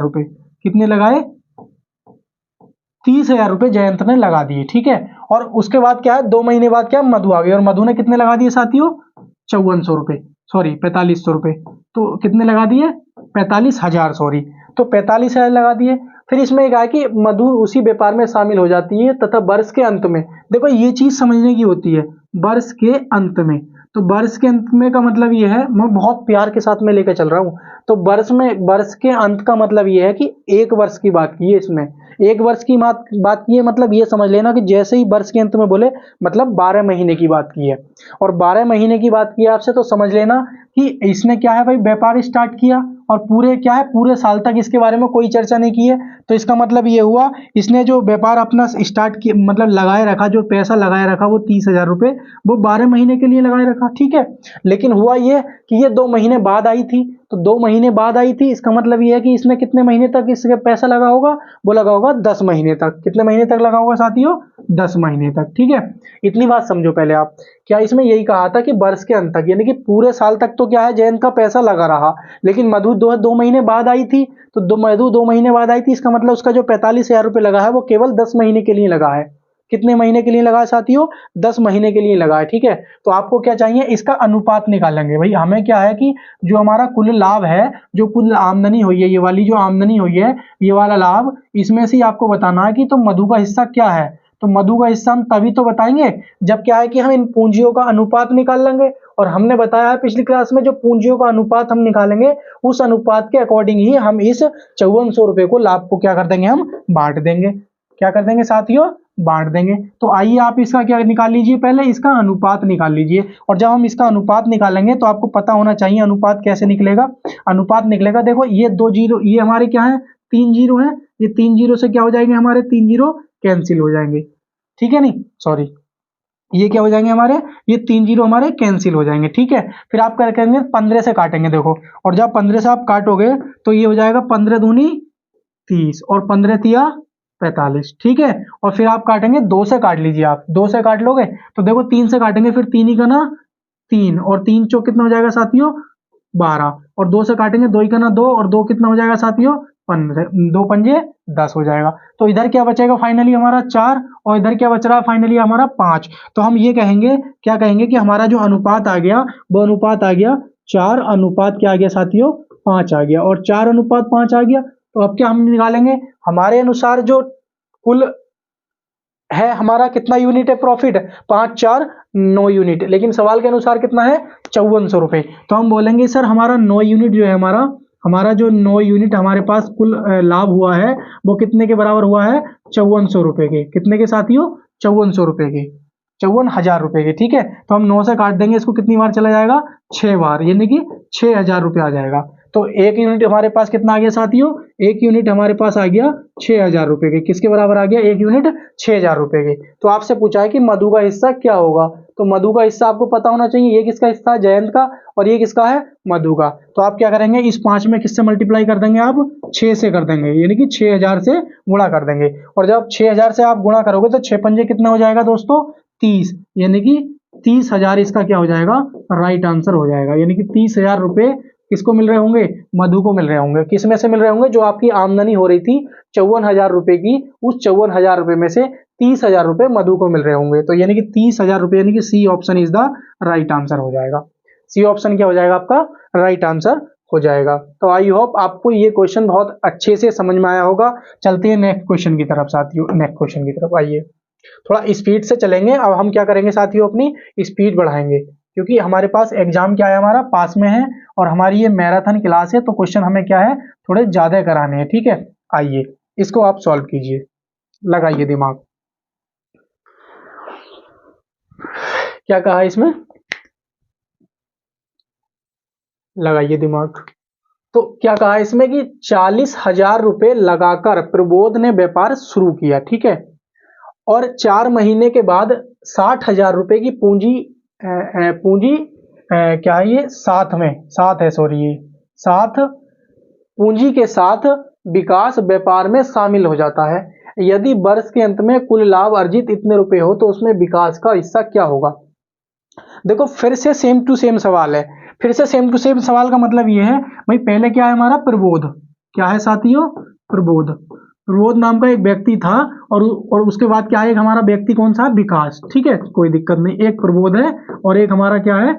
रुपए। कितने लगाए, 30,000 रुपए जयंत ने लगा दिए। ठीक है, और उसके बाद क्या है, 2 महीने बाद क्या, मधु आ गई, और मधु ने कितने लगा दिए साथियों, 5400 रुपए, सॉरी 4500 रुपए। तो कितने लगा दिए, 45,000, सॉरी, तो 45,000 लगा दिए। फिर इसमें क्या है कि मधु उसी व्यापार में शामिल हो जाती है तथा वर्ष के अंत में, देखो ये चीज समझने की होती है, वर्ष के अंत में। तो वर्ष के अंत में का मतलब ये है, मैं बहुत प्यार के साथ में लेकर चल रहा हूँ। तो वर्ष के अंत का मतलब ये है कि एक वर्ष की बात की है इसमें, एक वर्ष की बात की है, मतलब ये समझ लेना कि जैसे ही वर्ष के अंत में बोले मतलब 12 महीने की बात की है, और 12 महीने की बात की है आपसे, तो समझ लेना कि इसने क्या है भाई, व्यापार स्टार्ट किया और पूरे क्या है, पूरे साल तक इसके बारे में कोई चर्चा नहीं की है। तो इसका मतलब ये हुआ, इसने जो व्यापार अपना स्टार्ट किया, मतलब लगाए रखा, जो पैसा लगाए रखा वो 30,000 रुपये, वो 12 महीने के लिए लगाए रखा, ठीक है। लेकिन हुआ ये कि ये 2 महीने बाद आई थी, तो 2 महीने बाद आई थी, इसका मतलब ये है कि इसमें कितने महीने तक इसका पैसा लगा होगा, वो लगा होगा 10 महीने तक। कितने महीने तक लगा होगा साथियों, 10 महीने तक, ठीक है। इतनी बात समझो पहले आप। क्या इसमें यही कहा था कि वर्ष के अंत तक, यानी कि पूरे साल तक तो क्या है, जयंत का पैसा लगा रहा, लेकिन मधु दो महीने बाद आई थी, तो मधु 2 महीने बाद आई थी, इसका मतलब उसका जो 45,000 रुपये लगा है वो केवल 10 महीने के लिए लगा है। कितने महीने के लिए लगा है साथियों, 10 महीने के लिए लगा है, ठीक है। तो आपको क्या चाहिए, इसका अनुपात निकालेंगे भाई। हमें क्या है कि जो हमारा कुल लाभ है, जो कुल आमदनी हुई है, ये वाली जो आमदनी हुई है, ये वाला लाभ, इसमें से आपको बताना है कि तो मधु का हिस्सा क्या है। तो मधु का हिस्सा हम तभी तो बताएंगे जब क्या है कि हम इन पूंजियों का अनुपात निकाल लेंगे। और हमने बताया है पिछली क्लास में, जो पूंजियों का अनुपात हम निकालेंगे, उस अनुपात के अकॉर्डिंग ही हम इस 5400 रुपये को, लाभ को क्या कर देंगे, हम बांट देंगे। क्या कर देंगे साथियों, बांट देंगे। तो आइए आप इसका क्या निकाल लीजिए, पहले इसका अनुपात निकाल लीजिए। और जब हम इसका अनुपात निकालेंगे तो आपको पता होना चाहिए अनुपात कैसे निकलेगा। अनुपात निकलेगा, देखो ये 2 जीरो, ये हमारे क्या है, 3 जीरो है, ये 3 जीरो से क्या हो जाएंगे, हमारे 3 जीरो कैंसिल हो जाएंगे, ठीक है, नहीं सॉरी, ये क्या हो जाएंगे हमारे, ये 3 जीरो हमारे कैंसिल हो जाएंगे, ठीक है। फिर आप क्या करेंगे, 15 से काटेंगे, देखो, और जब 15 से आप काटोगे तो ये हो जाएगा 15 दूनी 30 और 15 तिया 45, ठीक है। और फिर आप काटेंगे 2 से, काट लीजिए आप, 2 से काट लोगे तो देखो 3 से काटेंगे, फिर 3 ही का ना 3, और 3 चौक कितना हो जाएगा साथियों, 12, और 2 से काटेंगे, 2 ही का ना 2, और 2 कितना हो जाएगा साथियों, 15, 2 पंजे 10 हो जाएगा। तो इधर क्या बचेगा फाइनली हमारा 4, और इधर क्या बच रहा है फाइनली हमारा 5। तो हम ये कहेंगे, क्या कहेंगे कि हमारा जो अनुपात आ गया, वो अनुपात आ गया 4 अनुपात क्या आ गया साथियों, 5 आ गया, और 4 अनुपात 5 आ गया। तो अब क्या हम निकालेंगे, हमारे अनुसार जो कुल है हमारा कितना यूनिट है प्रॉफिट, 5 4 9 यूनिट, लेकिन सवाल के अनुसार कितना है, 5400 रुपये। तो हम बोलेंगे सर हमारा 9 यूनिट जो है, हमारा जो 9 यूनिट हमारे पास कुल लाभ हुआ है, वो कितने के बराबर हुआ है, 5400 रुपये के। कितने के साथियों, 5400 रुपये के, 54,000 रुपये के, ठीक है। तो हम 9 से काट देंगे इसको, कितनी बार चला जाएगा, 6 बार, यानी कि 6,000 रुपये आ जाएगा। तो एक यूनिट हमारे पास कितना आ गया साथियों, एक यूनिट हमारे पास आ गया 6,000 रुपये के। किसके बराबर आ गया, एक यूनिट 6,000 रुपये के। तो आपसे पूछा है कि मधु का हिस्सा क्या होगा, तो मधु का हिस्सा आपको पता होना चाहिए, ये किसका हिस्सा है, जयंत का, और ये किसका है, मधु का। तो आप क्या करेंगे, इस 5 में किससे मल्टीप्लाई कर देंगे, आप 6 से कर देंगे, यानी कि 6,000 से गुणा कर देंगे। और जब 6,000 से आप गुणा करोगे तो 6 पंजे कितना हो जाएगा दोस्तों, 30, यानी कि 30,000 इसका क्या हो जाएगा, राइट आंसर हो जाएगा। यानी कि 30,000 रुपये किसको मिल रहे होंगे, मधु को मिल रहे होंगे। किस में से मिल रहे होंगे, जो आपकी आमदनी हो रही थी 54,000 रुपये की, उस 54,000 रुपये में से 30,000 रुपये मधु को मिल रहे होंगे। तो यानी कि 30,000 रुपये, यानी कि C option is the right answer हो जाएगा। सी ऑप्शन क्या हो जाएगा आपका, राइट आंसर हो जाएगा। तो आई होप आपको ये क्वेश्चन बहुत अच्छे से समझ में आया होगा। चलते हैं नेक्स्ट क्वेश्चन की तरफ साथियों, नेक्स्ट क्वेश्चन की तरफ आइए। थोड़ा स्पीड से चलेंगे, अब हम क्या करेंगे साथियों, अपनी स्पीड बढ़ाएंगे, क्योंकि हमारे पास एग्जाम क्या है, हमारा पास में है, और हमारी ये मैराथन क्लास है, तो क्वेश्चन हमें क्या है, थोड़े ज्यादा कराने हैं, ठीक है। आइए इसको आप सॉल्व कीजिए, लगाइए दिमाग। क्या कहा है इसमें, लगाइए दिमाग। तो क्या कहा है इसमें कि 40,000 रुपये लगाकर प्रबोध ने व्यापार शुरू किया, ठीक है, और 4 महीने के बाद 60,000 रुपये की पूंजी पूंजी क्या है, ये साथ है, सॉरी, ये साथ पूंजी के साथ विकास व्यापार में शामिल हो जाता है। यदि वर्ष के अंत में कुल लाभ अर्जित इतने रुपए हो तो उसमें विकास का हिस्सा क्या होगा। देखो फिर से सेम टू सेम सवाल है, फिर से सेम टू सेम सवाल का मतलब ये है भाई, पहले क्या है हमारा प्रबोध, क्या है साथियों, प्रबोध, प्रबोध नाम का एक व्यक्ति था, और उसके बाद क्या है, एक हमारा व्यक्ति कौन सा, विकास, ठीक है, कोई दिक्कत नहीं, एक प्रबोध है और एक हमारा क्या है,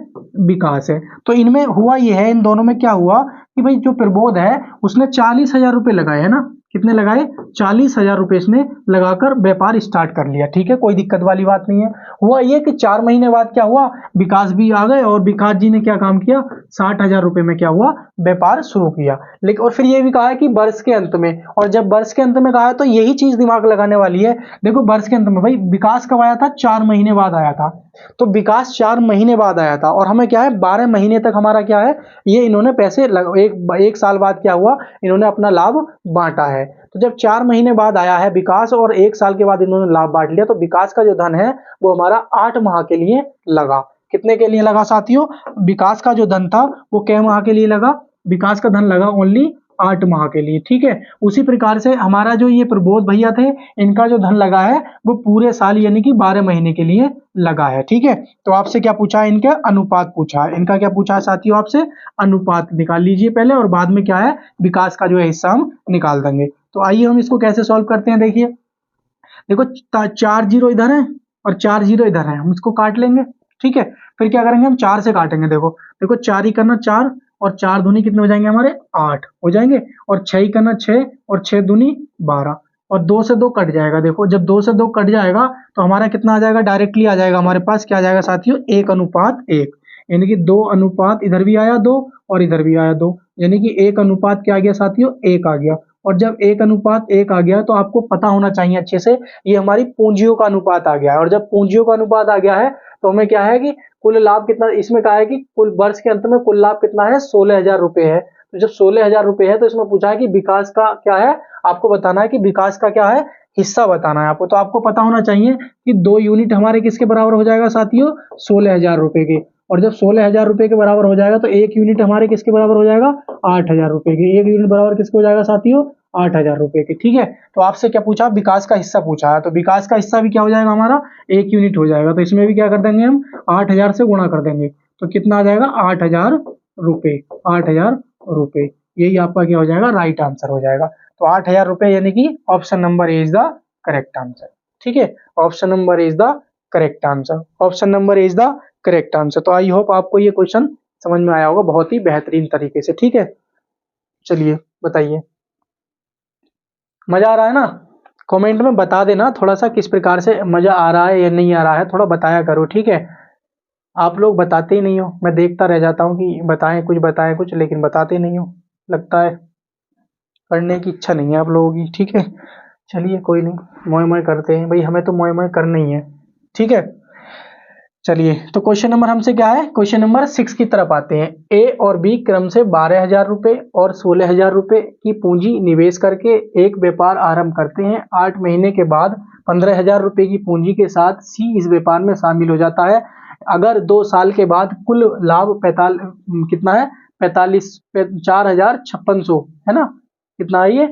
विकास है। तो इनमें हुआ ये है, इन दोनों में क्या हुआ कि भाई जो प्रबोध है उसने 40,000 रुपये लगाए, है ना, कितने लगाए, 40,000 रुपए इसने लगाकर व्यापार स्टार्ट कर लिया। ठीक है, कोई दिक्कत वाली बात नहीं है। हुआ ये कि 4 महीने बाद क्या हुआ, विकास भी आ गए और विकास जी ने क्या काम किया, 60,000 रुपए में क्या हुआ, व्यापार शुरू किया। लेकिन और फिर ये भी कहा है कि वर्ष के अंत में, और जब वर्ष के अंत में कहा है तो यही चीज दिमाग लगाने वाली है। देखो वर्ष के अंत में भाई विकास कब आया था, 4 महीने बाद आया था। तो विकास 4 महीने बाद आया था और हमें क्या है 12 महीने तक हमारा क्या है, ये इन्होंने पैसे एक साल बाद क्या हुआ, इन्होंने अपना लाभ बांटा है। तो जब 4 महीने बाद आया है विकास और 1 साल के बाद इन्होंने लाभ बांट लिया, तो विकास का जो धन है वो हमारा 8 माह के लिए लगा। कितने के लिए लगा साथियों, विकास का जो धन था वो कै माह के लिए लगा, विकास का धन लगा ओनली 8 माह के लिए। ठीक है, उसी प्रकार से हमारा जो ये प्रबोध भैया थे, इनका जो धन लगा है वो पूरे साल यानी कि 12 महीने के लिए लगा है। ठीक है, तो आपसे क्या पूछा है, इनका अनुपात पूछा है। इनका क्या पूछा है साथियों आपसे, अनुपात निकाल लीजिए पहले और बाद में क्या है विकास का जो है हिस्सा हम निकाल देंगे। तो आइए हम इसको कैसे सॉल्व करते हैं। देखिए देखो 4 जीरो इधर है और 4 जीरो इधर है, हम इसको काट लेंगे। ठीक है, फिर क्या करेंगे हम 4 से काटेंगे। देखो देखो 4 ही करना 4 और 4 दूनी कितने हो जाएंगे हमारे 8 हो जाएंगे, और 6 ही करना 6 और 6 दूनी 12, और 2 से 2 कट जाएगा। देखो जब 2 से 2 कट जाएगा तो हमारा कितना आ जाएगा, डायरेक्टली आ जाएगा हमारे पास, क्या आ जाएगा साथियों, 1:1, यानी कि 2 अनुपात, इधर भी आया 2 और इधर भी आया 2, यानी कि 1 अनुपात क्या आ गया साथियों, 1 आ गया। और जब 1 अनुपात 1 आ गया तो आपको पता होना चाहिए अच्छे से, ये हमारी पूंजियों का अनुपात आ गया है। और जब पूंजियों का अनुपात आ गया है तो हमें क्या है कि कुल लाभ कितना, इसमें कहा है कि कुल वर्ष के अंत में कुल लाभ कितना है, 16,000 रुपए है। तो जब 16,000 रुपए है तो इसमें पूछा है कि विकास का क्या है, आपको बताना है कि विकास का क्या है, हिस्सा बताना है आपको। तो आपको पता होना चाहिए कि 2 यूनिट हमारे किसके बराबर हो जाएगा साथियों, 16,000 रुपए के। और जब 16,000 रुपए के बराबर हो जाएगा तो 1 यूनिट हमारे किसके बराबर हो जाएगा, 8,000 रुपए के। 1 यूनिट बराबर किसके हो जाएगा साथियों, 8,000 रुपए के। ठीक है, तो आपसे क्या पूछा, विकास का हिस्सा पूछा है, तो विकास का हिस्सा भी क्या हो जाएगा हमारा, 1 यूनिट हो जाएगा। तो इसमें भी क्या कर देंगे हम, 8,000 से गुणा कर देंगे, तो कितना आ जाएगा, 8,000 रुपए, 8,000 रुपए। यही आपका क्या हो जाएगा, राइट आंसर हो जाएगा। तो 8,000 रुपए यानी कि option number A is the correct answer. ठीक है, option number A is the correct answer, option number A is the correct answer. तो आई होप आपको ये क्वेश्चन समझ में आया होगा बहुत ही बेहतरीन तरीके से। ठीक है, चलिए बताइए, मजा आ रहा है ना, कमेंट में बता देना थोड़ा सा किस प्रकार से मजा आ रहा है या नहीं आ रहा है, थोड़ा बताया करो। ठीक है, आप लोग बताते ही नहीं हो, मैं देखता रह जाता हूँ कि बताएं कुछ, लेकिन बताते नहीं हो, लगता है करने की इच्छा नहीं है आप लोगों की। ठीक है, चलिए कोई नहीं, मोए मोए करते हैं भाई, हमें तो मोए मोए करना ही है। ठीक है, चलिए तो क्वेश्चन नंबर हमसे क्या है, क्वेश्चन नंबर 6 की तरफ आते हैं। ए और बी क्रम से 12,000 रुपए और 16,000 रुपए की पूंजी निवेश करके एक व्यापार आरंभ करते हैं। 8 महीने के बाद 15,000 रुपए की पूंजी के साथ सी इस व्यापार में शामिल हो जाता है। अगर 2 साल के बाद कुल लाभ कितना है, 4,5600 है ना, कितना है ये,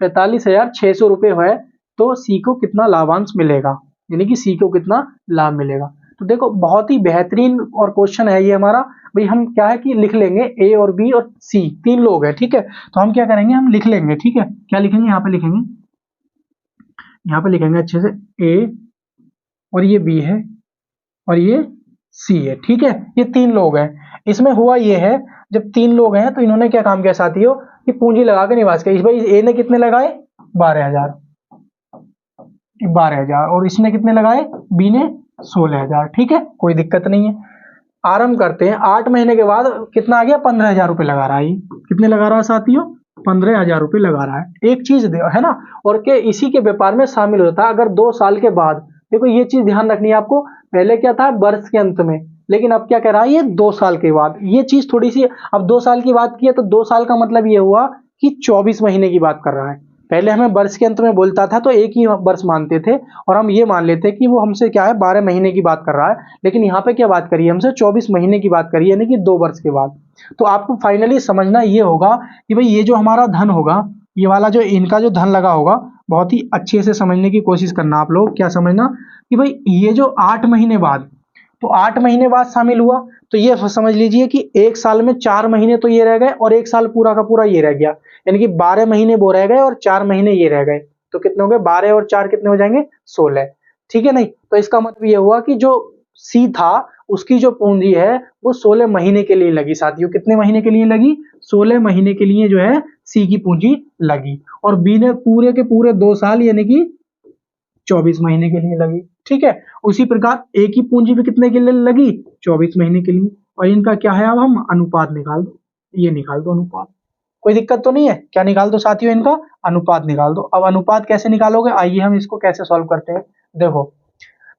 45,600 रुपए है। तो सी को कितना लाभांश मिलेगा, यानी कि सी को कितना लाभ मिलेगा। तो देखो बहुत ही बेहतरीन और क्वेश्चन है ये हमारा। भाई हम क्या है कि लिख लेंगे, ए और बी और सी 3 लोग हैं। ठीक है, तो हम क्या करेंगे, हम लिख लेंगे। ठीक है, क्या लिखेंगे, यहाँ पे लिखेंगे, यहाँ पे लिखेंगे अच्छे से, ए और ये बी है और ये सी है। ठीक है, ये 3 लोग हैं। इसमें हुआ ये है, जब 3 लोग हैं तो इन्होंने क्या काम किया साथियों, कि पूंजी लगा के निवास किया। इस भाई ए ने कितने लगाए, 12,000, 12,000, और इसने कितने लगाए, बी ने 16,000। ठीक है, कोई दिक्कत नहीं है, आरंभ करते हैं। 8 महीने के बाद कितना आ गया, 15,000 रुपए लगा रहा है। ये कितने लगा रहा है साथियों, 15,000 रुपए लगा रहा है। एक चीज है ना, और के इसी के व्यापार में शामिल होता है अगर 2 साल के बाद। देखो ये चीज ध्यान रखनी है आपको, पहले क्या था वर्ष के अंत में, लेकिन अब क्या कह रहा है, ये 2 साल के बाद। ये चीज थोड़ी सी, अब 2 साल की बात की है तो 2 साल का मतलब ये हुआ कि 24 महीने की बात कर रहा है। पहले हमें वर्ष के अंत में बोलता था तो एक ही वर्ष मानते थे और हम ये मान लेते कि वो हमसे क्या है 12 महीने की बात कर रहा है, लेकिन यहाँ पे क्या बात करी है, हमसे 24 महीने की बात करी है, यानी कि 2 वर्ष के बाद। तो आपको फाइनली समझना ये होगा कि भाई ये जो हमारा धन होगा, ये वाला जो इनका जो धन लगा होगा, बहुत ही अच्छे से समझने की कोशिश करना आप लोग। क्या समझना कि भाई ये जो 8 महीने बाद, तो 8 महीने बाद शामिल हुआ, तो ये समझ लीजिए कि 1 साल में 4 महीने तो ये रह गए और 1 साल पूरा का पूरा ये रह गया, यानी कि 12 महीने वो रह गए और 4 महीने ये रह गए। तो कितने हो गए, 12 और 4 कितने हो जाएंगे, 16। ठीक है, नहीं तो इसका मतलब ये हुआ कि जो सी था उसकी जो पूंजी है वो 16 महीने के लिए लगी साथियों। कितने महीने के लिए लगी, 16 महीने के लिए जो है सी की पूंजी लगी, और बी ने पूरे के पूरे 2 साल यानी कि 24 महीने के लिए लगी। ठीक है, उसी प्रकार ए की पूंजी भी कितने के लिए लगी, 24 महीने के लिए। और इनका क्या है, अब हम अनुपात निकाल दो, ये निकाल दो अनुपात। कोई दिक्कत तो नहीं है, क्या निकाल दो साथियों, इनका अनुपात निकाल दो। अब अनुपात कैसे निकालोगे, आइए हम इसको कैसे सॉल्व करते हैं। देखो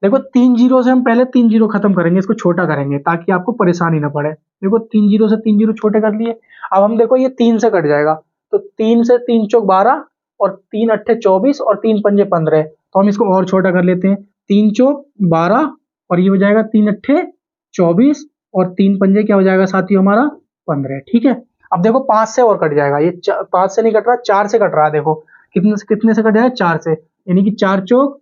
देखो 3 जीरो से हम पहले 3 जीरो खत्म करेंगे, इसको छोटा करेंगे ताकि आपको परेशानी ना पड़े। देखो 3 जीरो से 3 जीरो छोटे कर लिए। अब हम देखो ये 3 से कट जाएगा, तो 3 से 3 चौक 12 और 3 अट्ठे 24 और 3 पंजे 15, तो हम इसको और छोटा कर लेते हैं। 3 चौक 12 और ये हो जाएगा 3 अट्ठे 24 और 3 पंजे क्या हो जाएगा साथियों हमारा 15। ठीक है, अब देखो 5 से और कट जाएगा, ये 5 से नहीं कट रहा, 4 से कट रहा है। देखो कितने से कट जाएगा, 4 से, यानी कि 4 चौक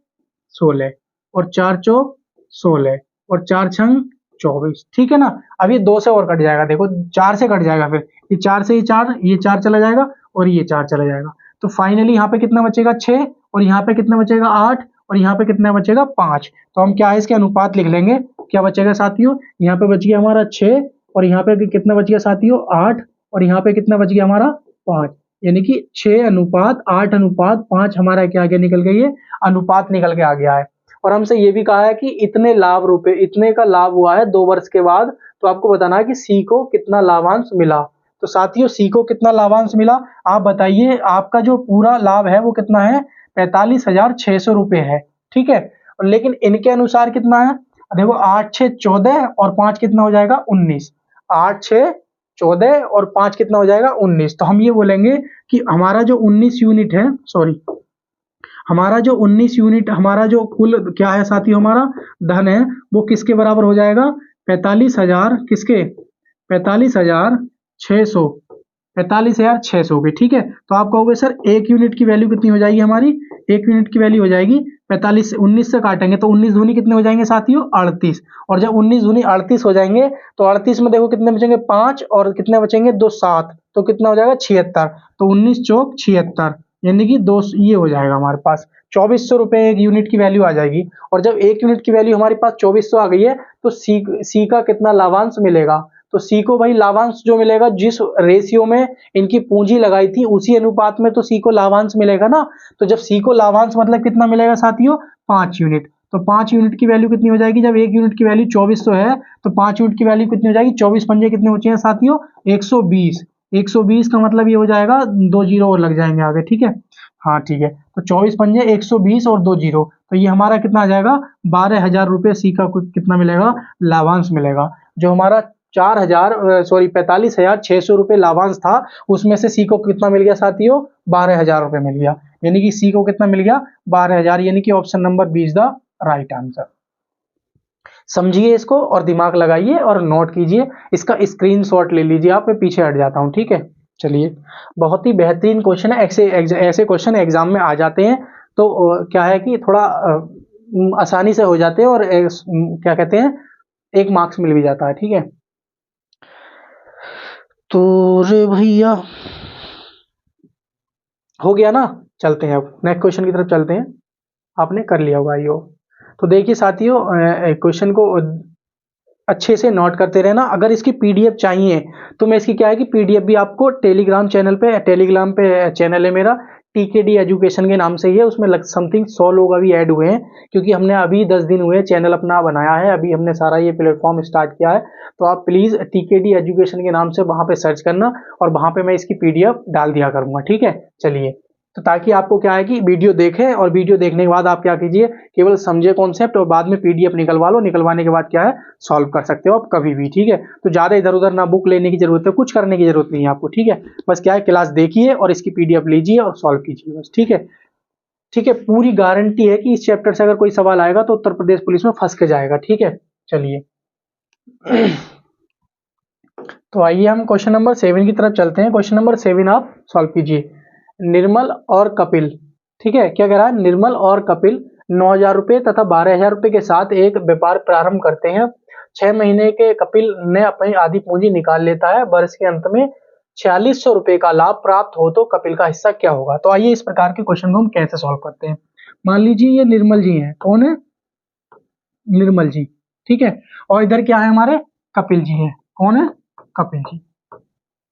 16 और 4 चौक 16 और 4 छंग 24। ठीक है ना, अब ये 2 से और कट जाएगा, देखो 4 से कट जाएगा, फिर ये 4 से ये 4 चला जाएगा और ये 4 चला जाएगा, तो फाइनली यहाँ पे कितना बचेगा 6 और यहाँ पे कितना बचेगा 8 और यहाँ पे कितना बचेगा 5। तो हम क्या है इसके अनुपात लिख लेंगे, क्या बचेगा साथियों, यहाँ पे बच गया हमारा 6 और यहाँ पे कितना बच गया साथियों 8 और यहाँ पे कितना बच गया हमारा 5, यानी कि 6 अनुपात 8 अनुपात 5 हमारा क्या आगे निकल गई है, अनुपात निकल के आ गया है। और हमसे ये भी कहा है कि इतने लाभ रुपए, इतने का लाभ हुआ है 2 वर्ष के बाद, तो आपको बताना है कि सी को कितना लाभांश मिला। तो साथियों सी को कितना लाभांश मिला, आप बताइए। आपका जो पूरा लाभ है वो कितना है, 45,600 रुपए है। ठीक है, लेकिन इनके अनुसार कितना है, देखो 8 6 14 और 5 कितना हो जाएगा 19, 8 6 14 और 5 कितना हो जाएगा 19। तो हम ये बोलेंगे कि हमारा जो 19 यूनिट है, सॉरी, हमारा जो 19 यूनिट, हमारा जो कुल क्या है साथियों, हमारा धन है वो किसके बराबर हो जाएगा, 45,000 किसके, 45,600, 45,600 के। ठीक है, तो आप कहोगे सर 1 यूनिट की वैल्यू कितनी हो जाएगी हमारी, 1 यूनिट की वैल्यू हो जाएगी 45, 19 से काटेंगे तो 19 दूनी कितने हो जाएंगे साथियों 38, और जब 19 दूनी 38 हो जाएंगे तो 38 में देखो कितने बचेंगे 5 और कितने बचेंगे 2 7, तो कितना हो जाएगा 76, तो 19 चौक 76, यानी कि 2, ये हो जाएगा हमारे पास 2400 रुपए 1 यूनिट की वैल्यू आ जाएगी। और जब 1 यूनिट की वैल्यू हमारे पास 2400 आ गई है तो सी का कितना लाभांश मिलेगा, तो सी को भाई लाभांश जो मिलेगा जिस रेशियो में इनकी पूंजी लगाई थी उसी अनुपात में तो सी को लाभांश मिलेगा ना। तो जब सी को लाभांश मतलब कितना मिलेगा साथियों 5 यूनिट, तो 5 यूनिट की वैल्यू कितनी हो जाएगी, जब 1 यूनिट की वैल्यू 2400 है तो 5 यूनिट की वैल्यू कितनी हो जाएगी, 24 पंजे कितने बचे हैं साथियों 120, 120 का मतलब ये हो जाएगा 2 जीरो और लग जाएंगे आगे। ठीक है, हाँ ठीक है, तो 24 पंजे 120 और 2 जीरो, तो ये हमारा कितना आ जाएगा 12,000 रुपये सी का कितना मिलेगा लाभांश मिलेगा। जो हमारा 45,600 रुपये लाभांश था उसमें से सी को कितना मिल गया साथियों 12,000 रुपये मिल गया, यानी कि सी को कितना मिल गया 12,000, यानी कि option number B is the right answer. समझिए इसको और दिमाग लगाइए और नोट कीजिए, इसका स्क्रीनशॉट ले लीजिए आप, मैं पीछे हट जाता हूँ। ठीक है, चलिए, बहुत ही बेहतरीन क्वेश्चन है, ऐसे क्वेश्चन एग्जाम में आ जाते हैं तो क्या है कि थोड़ा आसानी से हो जाते हैं और क्या कहते हैं 1 मार्क्स मिल भी जाता है। ठीक है, तो रे भैया हो गया ना, चलते हैं अब नेक्स्ट क्वेश्चन की तरफ चलते हैं, आपने कर लिया होगा यो। तो देखिए साथियों, क्वेश्चन को अच्छे से नोट करते रहना। अगर इसकी पीडीएफ चाहिए तो मैं इसकी क्या है कि पीडीएफ भी आपको टेलीग्राम पे चैनल है मेरा, टीकेडी एजुकेशन के नाम से ही है, उसमें समथिंग 100 लोग अभी ऐड हुए हैं, क्योंकि हमने अभी 10 दिन हुए चैनल अपना बनाया है, अभी हमने सारा ये प्लेटफॉर्म स्टार्ट किया है। तो आप प्लीज़ टीकेडी एजुकेशन के नाम से वहाँ पे सर्च करना और वहाँ पे मैं इसकी पीडीएफ डाल दिया करूँगा। ठीक है, चलिए, तो ताकि आपको क्या है कि वीडियो देखें और वीडियो देखने के बाद आप क्या कीजिए, केवल समझे कॉन्सेप्ट और बाद में पीडीएफ निकलवा लो, निकलवाने के बाद क्या है सॉल्व कर सकते हो आप कभी भी। ठीक है, तो ज़्यादा इधर उधर ना बुक लेने की जरूरत है, कुछ करने की जरूरत नहीं है आपको। ठीक है, बस क्या है क्लास देखिए और इसकी पीडीएफ लीजिए और सॉल्व कीजिए बस। ठीक है, ठीक है, पूरी गारंटी है कि इस चैप्टर से अगर कोई सवाल आएगा तो उत्तर प्रदेश पुलिस में फंस के जाएगा। ठीक है, चलिए तो आइए हम क्वेश्चन नंबर 7 की तरफ चलते हैं। क्वेश्चन नंबर 7 आप सॉल्व कीजिए। निर्मल और कपिल, ठीक है, क्या कह रहा है, निर्मल और कपिल 9,000 रुपये तथा 12,000 रुपये के साथ एक व्यापार प्रारंभ करते हैं। 6 महीने के कपिल ने अपनी आधी पूंजी निकाल लेता है, वर्ष के अंत में 4600 रुपये का लाभ प्राप्त हो तो कपिल का हिस्सा क्या होगा। तो आइए इस प्रकार के क्वेश्चन को हम कैसे सॉल्व करते हैं। मान लीजिए ये निर्मल जी हैं, कौन है, निर्मल जी, ठीक है, और इधर क्या है हमारे कपिल जी हैं, कौन है, कपिल जी।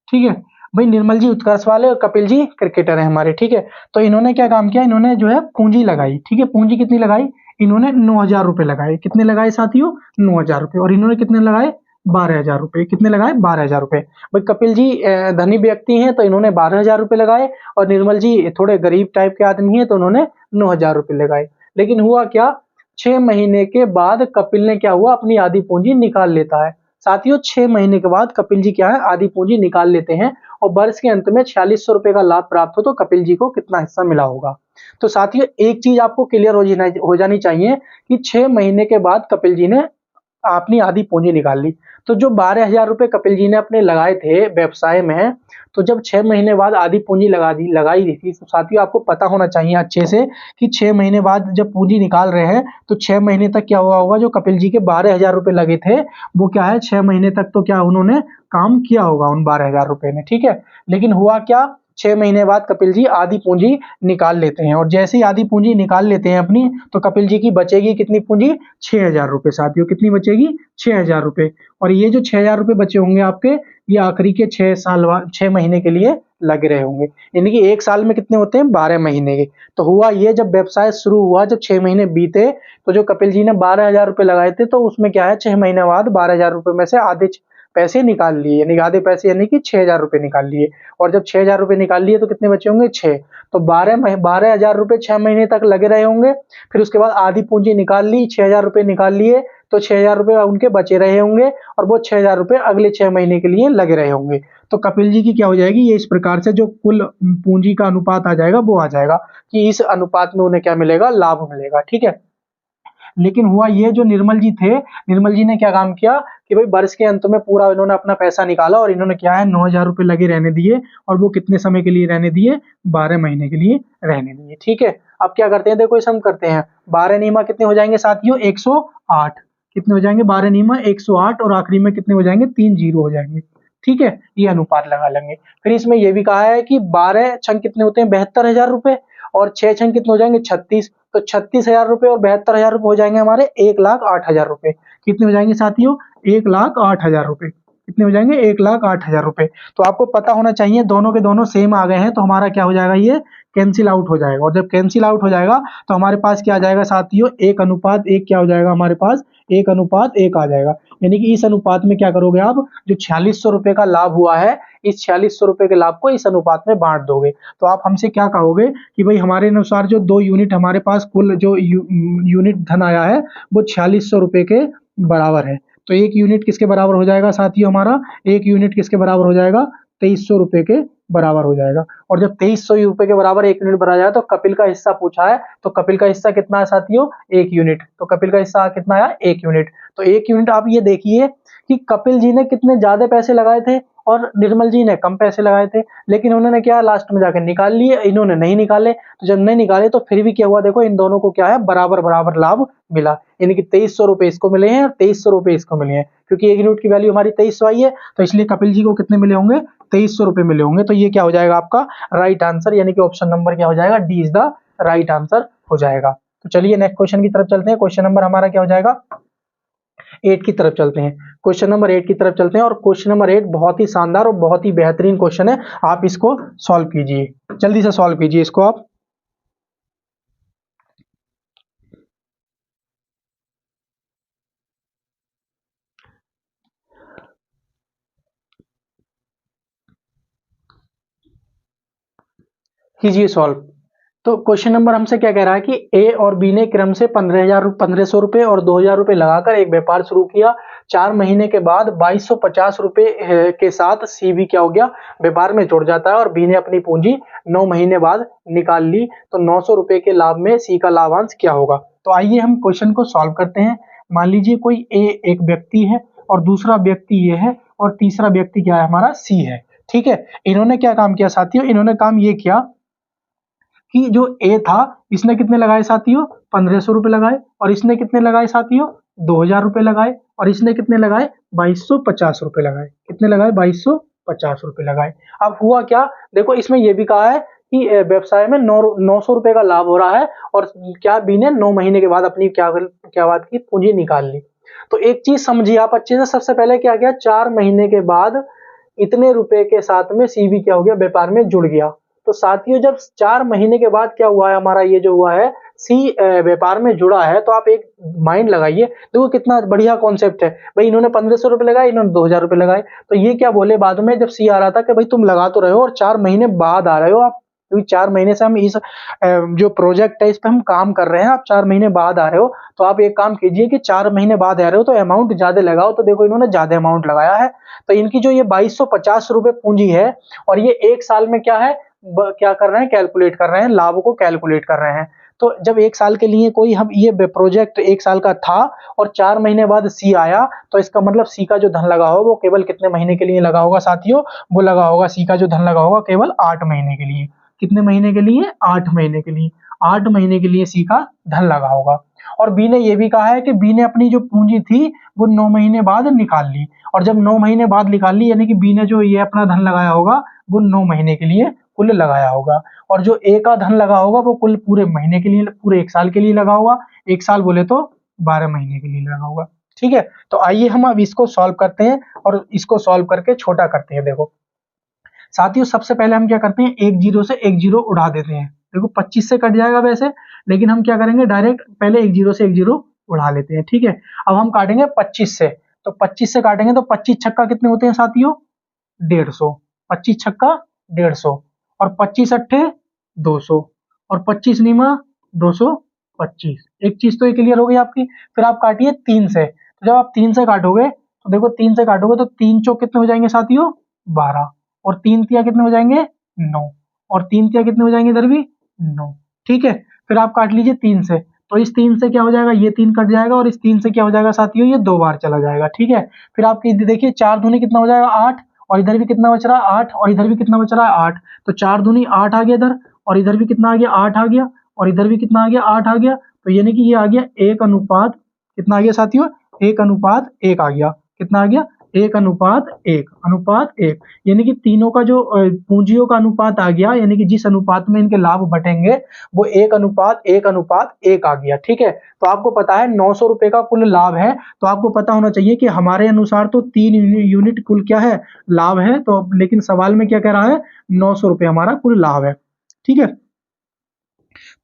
ठीक है, भाई निर्मल जी उत्कर्ष वाले और कपिल जी क्रिकेटर हैं हमारे, ठीक है। तो इन्होंने क्या काम किया, इन्होंने जो है पूंजी लगाई, ठीक है। पूंजी कितनी लगाई, इन्होंने 9,000 रुपए लगाए। कितने लगाए साथियों, 9,000 रुपए। और इन्होंने कितने लगाए, 12,000 रुपए। कितने लगाए, 12,000 रुपए। भाई कपिल जी धनी व्यक्ति हैं तो इन्होंने 12,000 रुपए लगाए, और निर्मल जी थोड़े गरीब टाइप के आदमी हैं तो उन्होंने 9,000 रुपए लगाए। लेकिन हुआ क्या, 6 महीने के बाद कपिल ने क्या हुआ, अपनी आधी पूंजी निकाल लेता है। साथियों 6 महीने के बाद कपिल जी क्या है, आधी पूंजी निकाल लेते हैं, और वर्ष के अंत में 4600 रुपए का लाभ प्राप्त हो तो कपिल जी को कितना हिस्सा मिला होगा। तो साथियों एक चीज आपको क्लियर हो जानी चाहिए कि 6 महीने के बाद कपिल जी ने अपनी आधी पूंजी निकाल ली। तो जो 12,000 रुपए कपिल जी ने अपने लगाए थे व्यवसाय में, तो जब 6 महीने बाद आधी पूंजी लगाई दी थी, तो साथियों आपको पता होना चाहिए अच्छे से कि 6 महीने बाद जब पूंजी निकाल रहे हैं तो 6 महीने तक क्या हुआ होगा, जो कपिल जी के 12,000 रुपए लगे थे वो क्या है, 6 महीने तक तो क्या उन्होंने काम किया होगा उन 12,000 रुपए ने, ठीक है। लेकिन हुआ क्या, 6 महीने बाद कपिल जी आधी पूंजी निकाल लेते हैं, और जैसे ही आधी पूंजी निकाल लेते हैं अपनी, तो कपिल जी की बचेगी कितनी पूंजी, 6,000 रुपए। साथियों कितनी बचेगी, 6,000 रुपए। और ये जो 6,000 रुपए बचे होंगे आपके, ये आखिरी के 6 महीने के लिए लग रहे होंगे। यानी कि एक साल में कितने होते हैं, 12 महीने के। तो हुआ ये, जब व्यवसाय शुरू हुआ, जब 6 महीने बीते, तो जो कपिल जी ने 12,000 रुपए लगाए थे, तो उसमें क्या है, 6 महीने बाद 12,000 रुपए में से आधे पैसे निकाल लिए, यानी आधे पैसे यानी कि 6,000 रुपए निकाल लिए। और जब 6,000 रुपए निकाल लिए तो कितने बचे होंगे, 6। तो 12,000 रुपए 6 महीने तक लगे रहे होंगे। फिर उसके बाद आधी पूंजी निकाल ली, 6,000 रुपए निकाल लिए, तो 6,000 रुपए उनके बचे रहे होंगे, और वो 6,000 रुपए अगले 6 महीने के लिए लगे रहे होंगे। तो कपिल जी की क्या हो जाएगी, ये इस प्रकार से जो कुल पूंजी का अनुपात आ जाएगा वो आ जाएगा, कि इस अनुपात में उन्हें क्या मिलेगा, लाभ मिलेगा, ठीक है। लेकिन हुआ ये, जो निर्मल जी थे, निर्मल जी ने क्या काम किया कि भाई वर्ष के अंत में पूरा इन्होंने अपना पैसा निकाला, और इन्होंने क्या है, 9,000 रुपए लगे रहने दिए, और वो कितने समय के लिए रहने दिए, 12 महीने के लिए रहने दिए, ठीक है। अब क्या करते हैं, देखो इसे हम करते हैं, 12 नियमा कितने हो जाएंगे साथियों, 108। कितने हो जाएंगे, 12 नियमा 108, और आखिरी में कितने हो जाएंगे, 3 जीरो हो जाएंगे, ठीक है। ये अनुपात लगा लेंगे। फिर इसमें यह भी कहा है कि 12 छंग कितने होते हैं, 72,000 रुपए, और 6 छंग कितने हो जाएंगे, 36। तो 36,000 रुपए और 72,000 रुपए हो जाएंगे हमारे 1,08,000 रुपए। कितने हो जाएंगे साथियों, 1,08,000 रुपए। कितने हो जाएंगे, 1,08,000 रुपए। तो आपको पता होना चाहिए, दोनों के दोनों सेम आ गए हैं, तो हमारा क्या हो जाएगा, ये कैंसिल आउट हो जाएगा। और जब कैंसिल आउट हो जाएगा तो हमारे पास क्या आ जाएगा साथियों, 1:1 क्या हो जाएगा हमारे पास, 1:1 आ जाएगा। यानी कि इस अनुपात में क्या करोगे आप, जो 4600 रुपए का लाभ हुआ है, इस 4600 रुपए के लाभ को इस अनुपात में बांट दोगे। तो आप हमसे क्या कहोगे कि भाई हमारे अनुसार जो 2 यूनिट हमारे पास कुल जो यूनिट धन आया है वो 4600 रुपए के बराबर है। तो एक यूनिट किसके बराबर हो जाएगा साथियों, हमारा एक यूनिट किसके बराबर हो जाएगा, 2300 रुपए के बराबर हो जाएगा। और जब 2300 रुपए के बराबर एक यूनिट बना जाएगा, तो कपिल का हिस्सा पूछा है, तो कपिल का हिस्सा कितना है साथियों, 1 यूनिट। तो कपिल का हिस्सा कितना आया, 1 यूनिट। तो 1 यूनिट आप ये देखिए कि कपिल जी ने कितने ज्यादा पैसे लगाए थे और निर्मल जी ने कम पैसे लगाए थे, लेकिन उन्होंने क्या लास्ट में जाकर निकाल लिए, इन्होंने नहीं निकाले। तो जब नहीं निकाले तो फिर भी क्या हुआ, देखो इन दोनों को क्या है, बराबर बराबर लाभ मिला। यानी कि 2300 रुपए इसको मिले हैं और 2300 रुपए इसको मिले हैं, क्योंकि एक यूनिट की वैल्यू हमारी 2300 आई है, तो इसलिए कपिल जी को कितने मिले होंगे, 2300 रुपए मिले होंगे। तो ये क्या हो जाएगा आपका राइट आंसर, यानी कि ऑप्शन नंबर क्या हो जाएगा, D is the right answer हो जाएगा। तो चलिए नेक्स्ट क्वेश्चन की तरफ चलते हैं। क्वेश्चन नंबर हमारा क्या हो जाएगा, 8 की तरफ चलते हैं। क्वेश्चन नंबर 8 की तरफ चलते हैं, और क्वेश्चन नंबर 8 बहुत ही शानदार और बहुत ही बेहतरीन क्वेश्चन है। आप इसको सॉल्व कीजिए, जल्दी से सॉल्व कीजिए इसको आप। कीजिए सॉल्व। तो क्वेश्चन नंबर हमसे क्या कह रहा है कि ए और बी ने क्रम से 15,000 रुपए और 2,000 रुपए लगाकर एक व्यापार शुरू किया। 4 महीने के बाद 2,250 रुपए के साथ सी भी क्या हो गया, व्यापार में जुड़ जाता है, और बी ने अपनी पूंजी 9 महीने बाद निकाल ली। तो 900 रुपए के लाभ में सी का लाभांश क्या होगा। तो आइए हम क्वेश्चन को सॉल्व करते हैं। मान लीजिए कोई ए एक व्यक्ति है, और दूसरा व्यक्ति ये है, और तीसरा व्यक्ति क्या है, हमारा सी है, ठीक है। इन्होंने क्या काम किया साथियों, इन्होंने काम ये किया कि जो ए था इसने कितने लगाए साथियों, 1,500 रुपए लगाए, और इसने कितने लगाए साथियों, 2,000 रुपए लगाए, और इसने कितने लगाए, 2,250 रुपए लगाए। कितने लगाए, 2,250 रुपए लगाए। अब हुआ क्या, देखो इसमें यह भी कहा है कि व्यवसाय में 900 रुपए का लाभ हो रहा है, और क्या बी ने 9 महीने के बाद अपनी क्या क्या बात की, पूंजी निकाल ली। तो एक चीज समझिए आप अच्छे से, सबसे पहले क्या किया, 4 महीने के बाद इतने रुपए के साथ में सी भी क्या हो गया, व्यापार में जुड़ गया। तो साथियों जब 4 महीने के बाद क्या हुआ है, हमारा ये जो हुआ है सी व्यापार में जुड़ा है, तो आप एक माइंड लगाइए, देखो कितना बढ़िया कॉन्सेप्ट है भाई। इन्होंने 1500 रुपए लगाए, इन्होंने 2000 रुपए लगाए, तो ये क्या बोले बाद में जब सी आ रहा था कि भाई तुम लगा तो रहे हो और 4 महीने बाद आ रहे हो आप, क्योंकि 4 महीने से हम इस जो प्रोजेक्ट है इस पे हम काम कर रहे हैं, आप 4 महीने बाद आ रहे हो, तो आप एक काम कीजिए कि 4 महीने बाद आ रहे हो तो अमाउंट ज्यादा लगाओ। तो देखो इन्होंने ज्यादा अमाउंट लगाया है, तो इनकी जो ये 2250 रुपए पूंजी है, और ये एक साल में क्या है, क्या कर रहे हैं, कैलकुलेट कर रहे हैं, लाभ को कैलकुलेट कर रहे हैं। तो जब एक साल के लिए कोई हम ये प्रोजेक्ट एक साल का था और 4 महीने बाद सी आया, तो इसका मतलब सी का जो धन लगा हो वो केवल कितने महीने के लिए लगा होगा साथियों, वो लगा होगा सी का जो धन लगा होगा केवल 8 महीने के लिए। कितने महीने के लिए, 8 महीने के लिए। 8 महीने के लिए सी का धन लगा होगा। और बी ने ये भी कहा है कि बी ने अपनी जो पूंजी थी वो 9 महीने बाद निकाल ली, और जब 9 महीने बाद निकाल ली यानी कि बी ने जो ये अपना धन लगाया होगा वो 9 महीने के लिए कुल लगाया होगा, और जो ए का धन लगा होगा वो कुल पूरे महीने के लिए, पूरे एक साल के लिए लगा होगा। एक साल बोले तो 12 महीने के लिए लगा होगा। ठीक है, तो आइए हम अब इसको सॉल्व करते हैं और इसको सॉल्व करके छोटा करते हैं। देखो साथियों सबसे पहले हम क्या करते हैं, एक जीरो से एक जीरो उड़ा देते हैं। देखो 25 से कट जाएगा वैसे, लेकिन हम क्या करेंगे, डायरेक्ट पहले एक जीरो से एक जीरो उड़ा लेते हैं। ठीक है, अब हम काटेंगे 25 से, तो 25 से काटेंगे तो 25 छक्का कितने होते हैं साथियों, 150। 25 छक्का 150, और 25 अट्ठे 200, और 25 नीमा 225। एक चीज तो ये क्लियर हो गई आपकी। फिर आप काटिए 3 से, तो जब आप 3 से काटोगे तो देखो 3 से काटोगे तो 3 चौक कितने हो जाएंगे साथियों, 12, और 3 तिया कितने हो जाएंगे, 9, और 3 तिया कितने हो जाएंगे इधर भी, 9। ठीक है, फिर आप काट लीजिए 3 से, तो इस 3 से क्या हो जाएगा, ये 3 कट जाएगा, और इस 3 से क्या हो जाएगा साथियों, ये 2 बार चला जाएगा। ठीक है, फिर आपकी देखिए 4 दूनी कितना हो जाएगा, 8, और इधर भी कितना बच रहा है, 8, और इधर भी कितना बच रहा है, 8। तो 4 दूनी 8 आ गया इधर, और इधर भी कितना आ गया, 8 आ गया, और इधर भी कितना आ गया, 8 आ गया। तो यानी कि ये आ गया 1 अनुपात कितना आ गया साथियों, 1 अनुपात 1 आ गया। कितना आ गया, 1 अनुपात 1, अनुपात 1, यानी कि तीनों का जो पूंजियों का अनुपात आ गया, यानी कि जिस अनुपात में इनके लाभ बटेंगे वो 1 अनुपात 1 अनुपात 1 आ गया। ठीक है, तो आपको पता है 900 रुपए का कुल लाभ है, तो आपको पता होना चाहिए कि हमारे अनुसार तो 3 यूनिट कुल क्या है, लाभ है। तो लेकिन सवाल में क्या कह रहा है, 900 रुपए हमारा कुल लाभ है। ठीक है,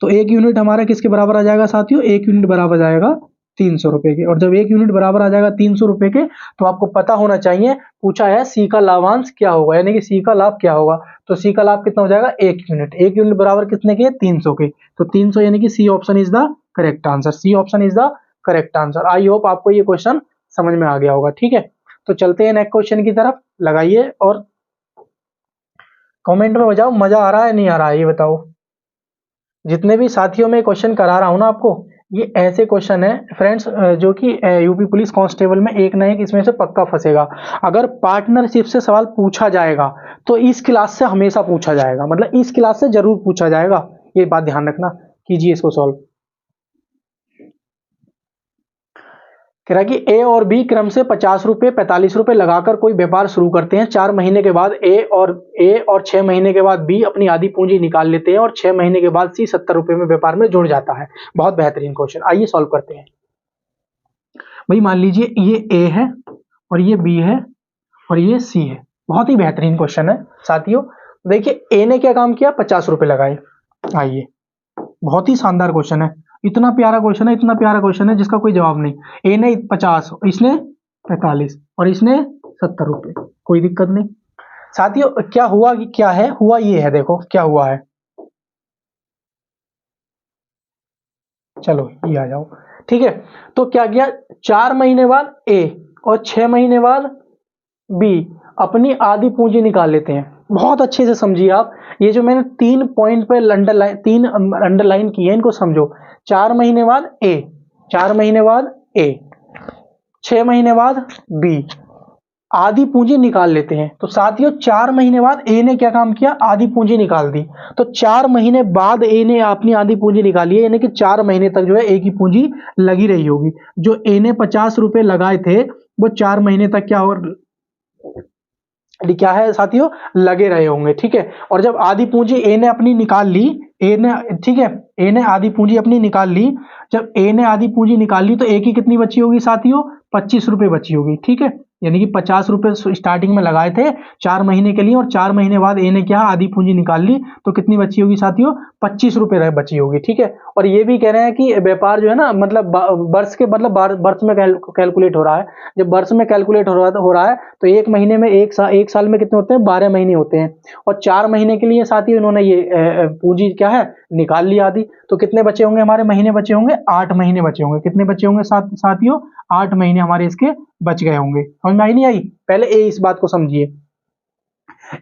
तो 1 यूनिट हमारा किसके बराबर आ जाएगा साथियों, 1 यूनिट बराबर आ जाएगा 300 रुपए के, और जब 1 यूनिट बराबर आ जाएगा 300 रुपए के, तो आपको पता होना चाहिए, पूछा है सी का लाभांश क्या होगा, यानी कि सी का लाभ क्या होगा। तो सी का लाभ कितना हो जाएगा, 1 यूनिट। 1 यूनिट बराबर कितने के, 300 के, तो 300 यानी कि C option is the correct answer. C option is the correct answer. I hope आपको ये क्वेश्चन समझ में आ गया होगा। ठीक है, तो चलते हैं नेक्स्ट क्वेश्चन की तरफ। लगाइए और कमेंट में बताओ मजा आ रहा है नहीं आ रहा है, ये बताओ। जितने भी साथियों में क्वेश्चन करा रहा हूं ना आपको, ये ऐसे क्वेश्चन है फ्रेंड्स जो कि यूपी पुलिस कांस्टेबल में एक ना एक इसमें से पक्का फंसेगा। अगर पार्टनरशिप से सवाल पूछा जाएगा तो इस क्लास से हमेशा पूछा जाएगा, मतलब इस क्लास से जरूर पूछा जाएगा, ये बात ध्यान रखना। कीजिए इसको सॉल्व। कह रहा है कि ए और बी क्रम से 50 रुपए 45 रुपए लगाकर कोई व्यापार शुरू करते हैं। 4 महीने के बाद ए और 6 महीने के बाद बी अपनी आधी पूंजी निकाल लेते हैं, और 6 महीने के बाद सी 70 रुपए में व्यापार में जुड़ जाता है। बहुत बेहतरीन क्वेश्चन, आइए सॉल्व करते हैं। भाई मान लीजिए ये ए है और ये बी है और ये सी है। बहुत ही बेहतरीन क्वेश्चन है साथियों। देखिए ए ने क्या काम किया, 50 रुपए लगाए। आइए, बहुत ही शानदार क्वेश्चन है, इतना प्यारा क्वेश्चन है, इतना प्यारा क्वेश्चन है जिसका कोई जवाब नहीं। ए ने 50, इसने 45, और इसने 70 रुपए, कोई दिक्कत नहीं। साथियों क्या हुआ, कि क्या है, हुआ ये है, देखो क्या हुआ है। चलो ये आ जाओ। ठीक है, तो क्या किया, 4 महीने बाद ए और 6 महीने बाद बी अपनी आधी पूंजी निकाल लेते हैं। बहुत अच्छे से समझिए आप, ये जो मैंने 3 पॉइंट पे अंडरलाइन किए हैं इनको समझो। 4 महीने बाद ए, 4 महीने बाद ए, 6 महीने बाद बी आधी पूंजी निकाल लेते हैं। तो साथियों 4 महीने बाद ए ने क्या काम किया, आधी पूंजी निकाल दी। तो 4 महीने बाद ए ने अपनी आधी पूंजी निकाली है, यानी कि 4 महीने तक जो है ए की पूंजी लगी रही होगी। जो ए ने 50 रुपए लगाए थे वो 4 महीने तक क्या है साथियों, लगे रहे होंगे। ठीक है, और जब आधी पूंजी ए ने अपनी निकाल ली, ए ने, ठीक है, ए ने आधी पूंजी अपनी निकाल ली। जब ए ने आधी पूंजी निकाल ली तो ए की कितनी बची होगी साथियों, 25 रुपए बची होगी। ठीक है, यानी कि 50 रुपए स्टार्टिंग में लगाए थे 4 महीने के लिए, और 4 महीने बाद ए ने क्या आधी पूंजी निकाल ली, तो कितनी बची होगी साथियों, 25 रुपए बची होगी। ठीक है, और ये भी कह रहे हैं कि व्यापार जो है ना, मतलब वर्ष के मतलब वर्ष में कैलकुलेट हो रहा है। जब वर्ष में कैलकुलेट हो रहा है तो एक महीने में एक साल में कितने होते हैं, 12 महीने होते हैं, और 4 महीने के लिए साथियों इन्होंने ये पूंजी क्या है निकाल ली आधी। तो कितने बचे होंगे हमारे महीने, बचे होंगे 8 महीने बचे होंगे। कितने बचे होंगे साथियों, 8 महीने हमारे इसके बच गए होंगे। समझ में आई नहीं आई, पहले ए इस बात को समझिए।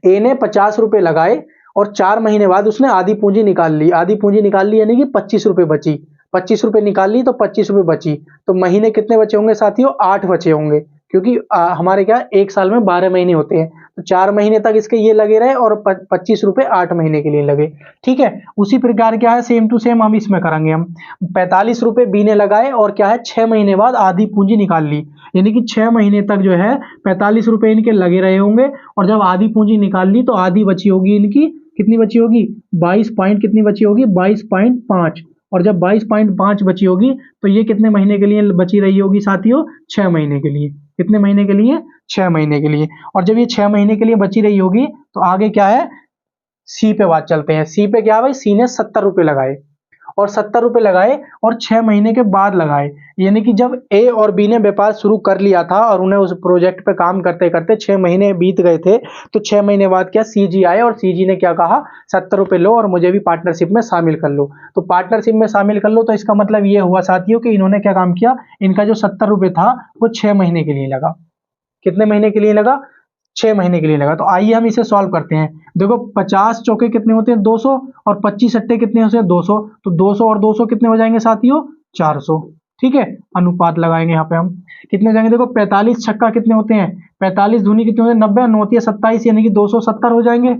ए ने 50 रुपए लगाए और 4 महीने बाद उसने आधी पूंजी निकाल ली। आधी पूंजी निकाल ली यानी कि 25 रुपए बची। 25 रुपए निकाल ली तो 25 रुपए बची। तो महीने कितने बचे होंगे साथियों, 8 बचे होंगे, क्योंकि हमारे क्या एक साल में 12 महीने होते हैं। तो 4 महीने तक इसके ये लगे रहे और 25 रुपए 8 महीने के लिए लगे। ठीक है, उसी प्रकार क्या है, सेम टू सेम हम इसमें करेंगे। हम 45 रुपए बी ने लगाए और क्या है 6 महीने बाद आधी पूंजी निकाल ली, यानी कि 6 महीने तक जो है 45 रुपए इनके लगे रहे होंगे, और जब आधी पूंजी निकाल ली तो आधी बची होगी इनकी, कितनी बची होगी, 22 पॉइंट कितनी बची होगी, 22.5। और जब 22.5 बची होगी तो ये कितने महीने के लिए बची रही होगी साथियों, 6 महीने के लिए। कितने महीने के लिए, 6 महीने के लिए। और जब ये 6 महीने के लिए बची रही होगी तो आगे क्या है, सी पे बात चलते हैं। सी पे क्या है भाई, सी ने 70 रुपए लगाए, और 70 रुपए लगाए और 6 महीने के बाद लगाए, यानी कि जब ए और बी ने व्यापार शुरू कर लिया था और उन्हें उस प्रोजेक्ट पे काम करते करते 6 महीने बीत गए थे, तो 6 महीने बाद क्या सी जी आए और सी जी ने क्या कहा, 70 रुपए लो और मुझे भी पार्टनरशिप में शामिल कर लो। तो पार्टनरशिप में शामिल कर लो, तो इसका मतलब ये हुआ साथियों कि इन्होंने क्या काम किया, इनका जो 70 रुपए था वो 6 महीने के लिए लगा। कितने महीने के लिए लगा, 6 महीने के लिए लगा। तो आइए हम इसे सॉल्व करते हैं। देखो 50 चौके कितने होते हैं, 200, और 25 अट्टे कितने होते हैं, 200। तो 200 और 200 कितने हो जाएंगे साथियों, 400। ठीक है, अनुपात लगाएंगे यहाँ पे हम, कितने हो जाएंगे, देखो 45 छक्का कितने होते हैं, 45 दूनी कितने होते हैं, 90, 9 27, यानी कि 270 हो जाएंगे।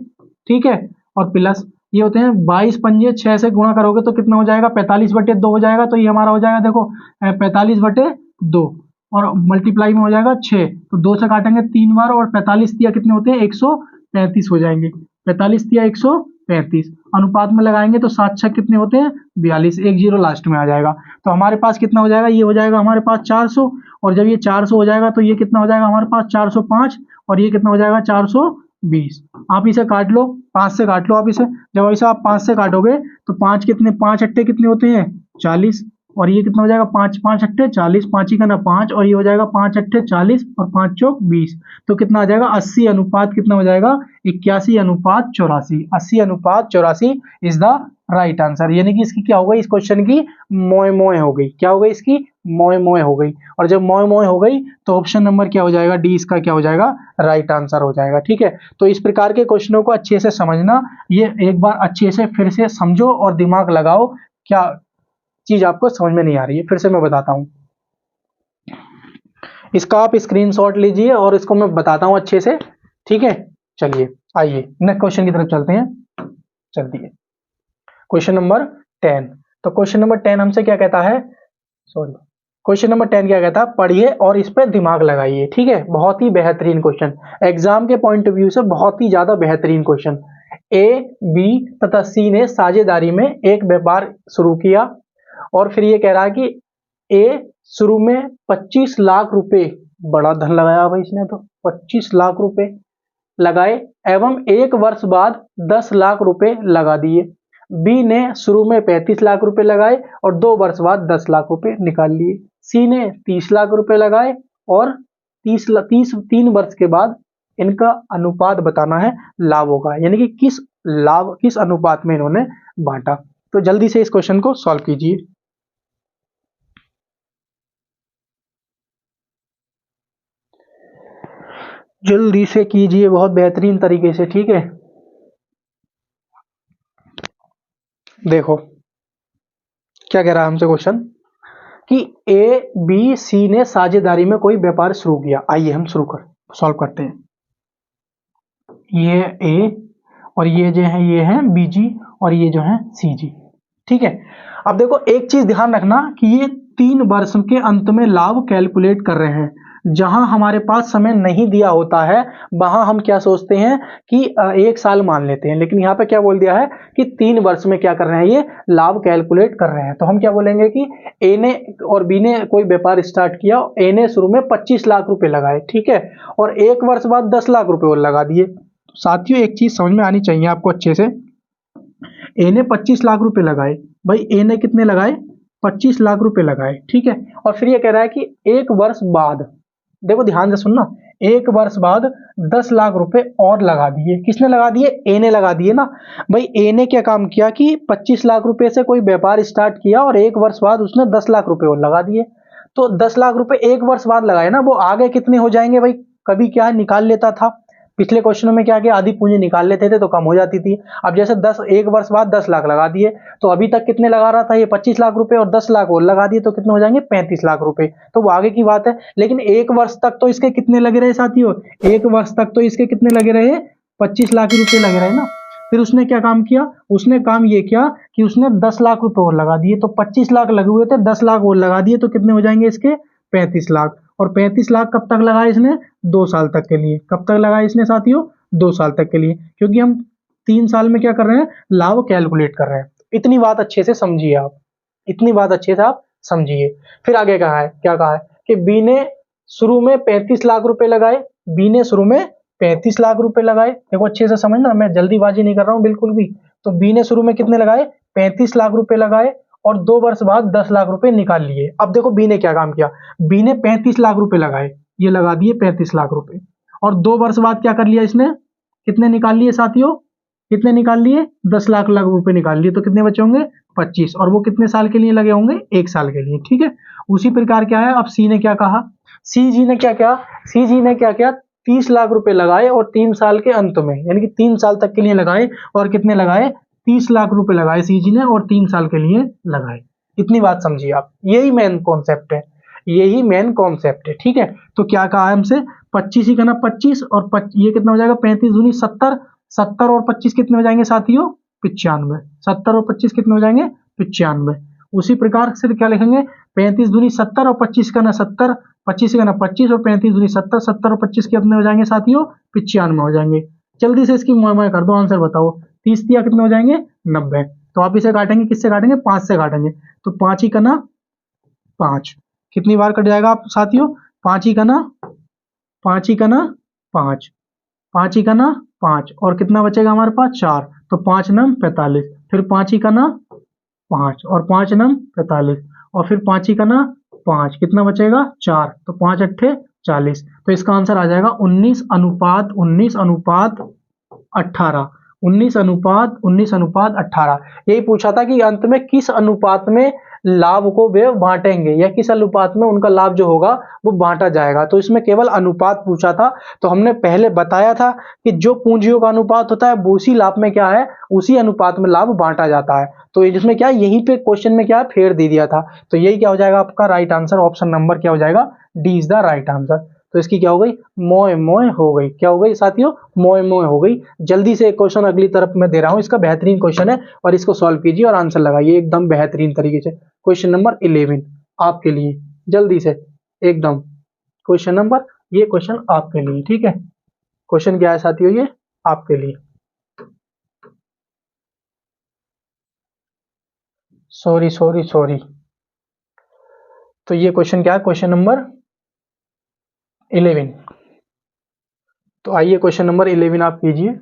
ठीक है, और प्लस ये होते हैं 22 पंजे 6 से गुणा करोगे तो कितना हो जाएगा, 45/2 हो जाएगा। तो ये हमारा हो जाएगा देखो 45/2, और मल्टीप्लाई में हो जाएगा 6, तो 2 से काटेंगे 3 बार, और 45 तिया कितने होते हैं, 135 हो जाएंगे। 45 तिया 135, अनुपात में लगाएंगे तो 7 छक कितने होते हैं, 42, 1 0 लास्ट में आ जाएगा। तो हमारे पास कितना हो जाएगा, ये हो जाएगा हमारे पास 400, और जब ये 400 हो जाएगा तो ये कितना हो जाएगा हमारे पास 405, और ये कितना हो जाएगा 420। आप इसे काट लो, 5 से काट लो आप इसे। जब इसे आप 5 से काटोगे तो 5 कितने, 5 अट्टे कितने होते हैं, 40, और ये कितना हो जाएगा, 5 5 अट्ठे 40, 5 ही का ना 5, और ये हो जाएगा 5 अट्ठे 40 और 5 चौक 20। तो कितना आ जाएगा, 80 अनुपात कितना हो जाएगा, 81:84। 80:84 इज द राइट आंसर। यानी कि इसकी क्या हो गई, इस क्वेश्चन की मोए मोए हो गई। क्या हो गई, इसकी मोए मोए हो गई। और जब मोए मोए हो गई तो ऑप्शन नंबर क्या हो जाएगा, डी इसका क्या हो जाएगा, राइट आंसर हो जाएगा। ठीक है, तो इस प्रकार के क्वेश्चनों को अच्छे से समझना, ये एक बार अच्छे से फिर से समझो और दिमाग लगाओ, क्या चीज आपको समझ में नहीं आ रही है, फिर से मैं बताता हूं। इसका आप स्क्रीनशॉट लीजिए और इसको मैं बताता हूं अच्छे से। ठीक है, चलिए आइए नेक्स्ट क्वेश्चन की तरफ चलते हैं। चलती है क्वेश्चन नंबर 10। तो क्वेश्चन नंबर 10 हमसे क्या कहता है, सॉरी, क्वेश्चन नंबर 10 क्या कहता है, पढ़िए और इस पर दिमाग लगाइए। ठीक है, बहुत ही बेहतरीन क्वेश्चन, एग्जाम के पॉइंट ऑफ व्यू से बहुत ही ज्यादा बेहतरीन क्वेश्चन। ए, बी तथा सी ने साझेदारी में एक व्यापार शुरू किया, और फिर ये कह रहा है कि ए शुरू में 25 लाख रुपए, बड़ा धन लगाया भाई इसने, तो 25 लाख रुपए लगाए एवं 1 वर्ष बाद 10 लाख रुपए लगा दिए। बी ने शुरू में 35 लाख रुपए लगाए और 2 वर्ष बाद 10 लाख रुपए निकाल लिए। सी ने 30 लाख रुपए लगाए और 3 वर्ष के बाद इनका अनुपात बताना है लाभों का, यानी कि किस अनुपात में इन्होंने बांटा। तो जल्दी से इस क्वेश्चन को सॉल्व कीजिए, जल्दी से कीजिए, बहुत बेहतरीन तरीके से। ठीक है, देखो क्या कह रहा है हमसे क्वेश्चन, कि ए बी सी ने साझेदारी में कोई व्यापार शुरू किया। आइए हम सॉल्व करते हैं। ये ए और ये जो है ये है बी जी और ये जो है सी जी। ठीक है, अब देखो एक चीज ध्यान रखना कि ये 3 वर्ष के अंत में लाभ कैलकुलेट कर रहे हैं। जहां हमारे पास समय नहीं दिया होता है वहां हम क्या सोचते हैं कि 1 साल मान लेते हैं, लेकिन यहाँ पे क्या बोल दिया है कि 3 वर्ष में क्या कर रहे हैं, ये लाभ कैलकुलेट कर रहे हैं। तो हम क्या बोलेंगे कि ए ने और बी ने कोई व्यापार स्टार्ट किया, ए ने शुरू में 25 लाख रुपए लगाए, ठीक है, और 1 वर्ष बाद 10 लाख रुपए और लगा दिए। साथियों एक चीज समझ में आनी चाहिए आपको अच्छे से, ए ने 25 लाख रुपए लगाए, भाई ए ने कितने लगाए, 25 लाख रुपए लगाए, ठीक है, और फिर ये कह रहा है कि 1 वर्ष बाद, देखो ध्यान से सुनना, 1 वर्ष बाद 10 लाख रुपए और लगा दिए। किसने लगा दिए, ए ने लगा दिए ना। भाई ए ने क्या काम किया कि 25 लाख रुपए से कोई व्यापार स्टार्ट किया और 1 वर्ष बाद उसने 10 लाख रुपए और लगा दिए। तो 10 लाख रुपए 1 वर्ष बाद लगाए ना, वो आगे कितने हो जाएंगे भाई, कभी क्या निकाल लेता था, पिछले क्वेश्चनों में क्या किया, आधी पूंजी निकाल लेते थे तो कम हो जाती थी। अब जैसे 1 वर्ष बाद 10 लाख लगा दिए, तो अभी तक कितने लगा रहा था ये, 25 लाख रुपए, और 10 लाख और लगा दिए तो कितने हो जाएंगे, 35 लाख रुपए। तो वो आगे की बात है, लेकिन 1 वर्ष तक तो इसके कितने लगे रहे साथियों, 1 वर्ष तक तो इसके कितने लगे रहे, 25 लाख रुपए लगे रहे ना। फिर उसने क्या काम किया, उसने काम ये किया कि उसने 10 लाख रुपए और लगा दिए, तो 25 लाख लगे हुए थे, 10 लाख और लगा दिए तो कितने हो जाएंगे इसके, 35 लाख। और 35 लाख कब तक लगाया इसने, 2 साल तक के लिए। कब तक लगाया इसने साथियों, 2 साल तक के लिए, क्योंकि हम 3 साल में क्या कर रहे हैं, लाभ कैलकुलेट कर रहे हैं। इतनी बात अच्छे से समझिए आप, इतनी बात अच्छे से आप समझिए। फिर आगे कहा है, क्या कहा है कि बी ने शुरू में 35 लाख रुपए लगाए, बी ने शुरू में 35 लाख रुपए लगाए, देखो अच्छे से समझना, मैं जल्दीबाजी नहीं कर रहा हूं बिल्कुल भी। तो बी ने शुरू में कितने लगाए, 35 लाख रुपए लगाए, और 2 वर्ष बाद 10 लाख रुपए निकाल लिए। अब देखो बी ने क्या काम किया, बी ने 35 लाख रुपए लगाए, ये लगा दिए 35 लाख रुपए, और 2 वर्ष बाद क्या कर लिया इसने, कितने निकाल लिए साथियों, कितने निकाल लिए, 10 लाख रुपए निकाल लिए, तो कितने बचे होंगे, 25, और वो कितने साल के लिए लगे होंगे, 1 साल के लिए, ठीक है। उसी प्रकार क्या है, अब सी ने क्या कहा, सी जी ने क्या किया, सी जी ने क्या किया, 30 लाख रुपए लगाए और 3 साल के अंत में, यानी कि 3 साल तक के लिए लगाए, और कितने लगाए, 30 लाख रुपए लगाए सी जी ने, और 3 साल के लिए लगाए। इतनी बात समझिए आप, यही मेन कॉन्सेप्ट है, यही मेन कॉन्सेप्ट है, ठीक है। तो क्या कहा है हमसे, 25 ही करना, 25 और ये कितना हो जाएगा, 35 दूनी 70, 70 और 25 कितने हो जाएंगे साथियों, 95, 70 और 25 कितने हो जाएंगे, 95। उसी प्रकार से क्या लिखेंगे, 35 दूनी 70 और 25 करना 70, 25 करना 25 और 35 दूनी 70, 70 और 25 कितने हो जाएंगे साथियों, 95 हो जाएंगे। जल्दी से इसकी मोय कर दो, आंसर बताओ, 30 दिया कितने हो जाएंगे, 90। तो आप इसे काटेंगे, किससे काटेंगे, 5 से काटेंगे, तो 5 ही करना 5, कितनी बार कट जाएगा आप साथियों, 5 ही करना 5 ही करना 5, 5 ही करना 5, और कितना बचेगा हमारे पास, 4, तो 5 नम 45, फिर 5 ही करना 5, और 5 नम 45, और फिर 5 ही करना 5, कितना बचेगा, 4, तो 5 अट्ठे 40। तो इसका आंसर आ जाएगा 19:18, 19:18। यही पूछा था कि अंत में किस अनुपात में लाभ को वे बांटेंगे, या किस अनुपात में उनका लाभ जो होगा वो बांटा जाएगा। तो इसमें केवल अनुपात पूछा था, तो हमने पहले बताया था कि जो पूंजियों का अनुपात होता है वो उसी लाभ में क्या है, उसी अनुपात में लाभ बांटा जाता है। तो जिसमें क्या, यहीं पे क्वेश्चन में क्या है, फेर दे दिया था। तो यही क्या हो जाएगा आपका राइट आंसर, ऑप्शन नंबर क्या हो जाएगा, D is the right answer. तो इसकी क्या हो गई, मोय मोय हो गई, क्या हो गई साथियों, मोय मोय हो गई। जल्दी से एक क्वेश्चन अगली तरफ मैं दे रहा हूं, इसका बेहतरीन क्वेश्चन है, और इसको सॉल्व कीजिए और आंसर लगाइए एकदम बेहतरीन तरीके से। क्वेश्चन नंबर 11 आपके लिए, जल्दी से एकदम क्वेश्चन नंबर, ये क्वेश्चन आपके लिए, ठीक है। क्वेश्चन क्या है साथियों, ये आपके लिए, सॉरी सॉरी सॉरी। तो ये क्वेश्चन क्या है, क्वेश्चन नंबर 11। तो आइए क्वेश्चन नंबर 11 आप कीजिए।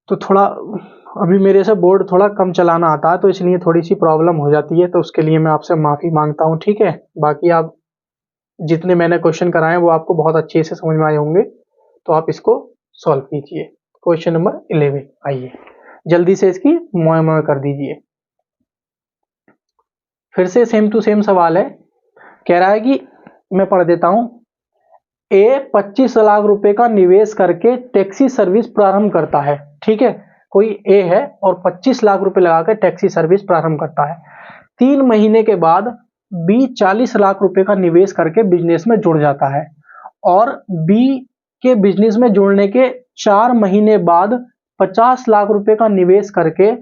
तो थोड़ा अभी मेरे से बोर्ड थोड़ा कम चलाना आता है, तो इसलिए थोड़ी सी प्रॉब्लम हो जाती है, तो उसके लिए मैं आपसे माफ़ी मांगता हूँ, ठीक है। बाकी आप जितने मैंने क्वेश्चन कराए वो आपको बहुत अच्छे से समझ में आए होंगे, तो आप इसको सॉल्व कीजिए। क्वेश्चन नंबर 11, आइए जल्दी से इसकी मोय मोय कर दीजिए। फिर से सेम टू सेम सवाल है, कह रहा है कि मैं पढ़ देता हूं, ए 25 लाख रुपए का निवेश करके टैक्सी सर्विस प्रारंभ करता है, ठीक है। कोई ए है और 25 लाख रुपए लगाकर टैक्सी सर्विस प्रारंभ करता है। 3 महीने के बाद बी 40 लाख रुपए का निवेश करके बिजनेस में जुड़ जाता है, और बी के बिजनेस में जुड़ने के 4 महीने बाद 50 लाख रुपए का निवेश करके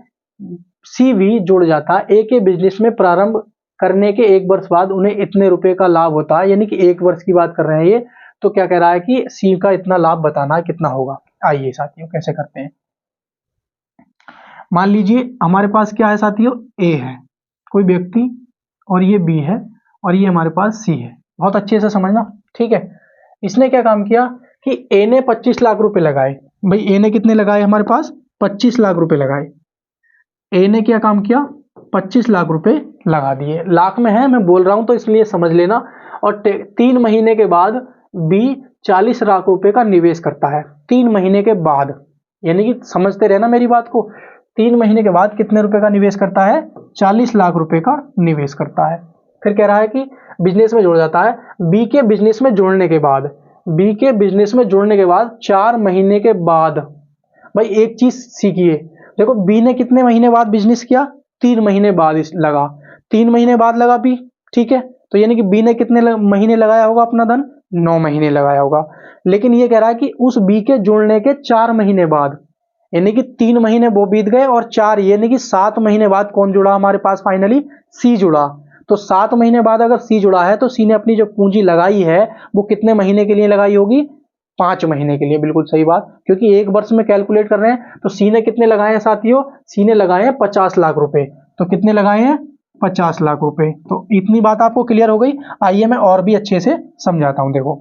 सी भी जुड़ जाता है ए के बिजनेस में प्रारंभ करने के 1 वर्ष बाद उन्हें इतने रुपए का लाभ होता है, यानी कि 1 वर्ष की बात कर रहे हैं ये। तो क्या कह रहा है कि सी का इतना लाभ बताना है, कितना होगा। आइए साथियों कैसे करते हैं। मान लीजिए हमारे पास क्या है साथियों, ए है कोई व्यक्ति, और ये बी है, और ये हमारे पास सी है। बहुत अच्छे से समझना, ठीक है। इसने क्या काम किया कि ए ने 25 लाख रुपए लगाए। भाई ए ने कितने लगाए, हमारे पास 25 लाख रुपए लगाए। ए ने क्या काम किया, 25 लाख रुपए लगा दिए। लाख में है, मैं बोल रहा हूं तो इसलिए समझ लेना। और 3 महीने के बाद बी 40 लाख रुपए का निवेश करता है। 3 महीने के बाद, यानी कि समझते रहना मेरी बात को। 3 महीने के बाद कितने रुपए का निवेश करता है, 40 लाख रुपए का निवेश करता है। फिर कह रहा है कि बिजनेस में जुड़ जाता है। बी के बिजनेस में जुड़ने के बाद, बी के बिजनेस में जुड़ने के बाद 4 महीने के बाद, भाई एक चीज सीखिए, देखो बी ने कितने महीने बाद बिजनेस किया, 3 महीने बाद लगा। 3 महीने बाद लगा बी, ठीक है। तो यानी कि बी ने कितने महीने लगाया होगा अपना धन, 9 महीने लगाया होगा। लेकिन ये कह रहा है कि उस बी के जुड़ने के 4 महीने बाद, यानी कि 3 महीने वो बीत गए और 4 यानी कि 7 महीने बाद कौन जुड़ा हमारे पास, फाइनली सी जुड़ा। तो 7 महीने बाद अगर सी जुड़ा है तो सी ने अपनी जो पूंजी लगाई है वो कितने महीने के लिए लगाई होगी, 5 महीने के लिए। बिल्कुल सही बात, क्योंकि 1 वर्ष में कैलकुलेट कर रहे हैं। तो सी ने कितने लगाए हैं साथियों, सी ने लगाए हैं 50 लाख रुपए। तो कितने लगाए हैं, 50 लाख रुपए। तो इतनी बात आपको क्लियर हो गई। आइए मैं और भी अच्छे से समझाता हूं। देखो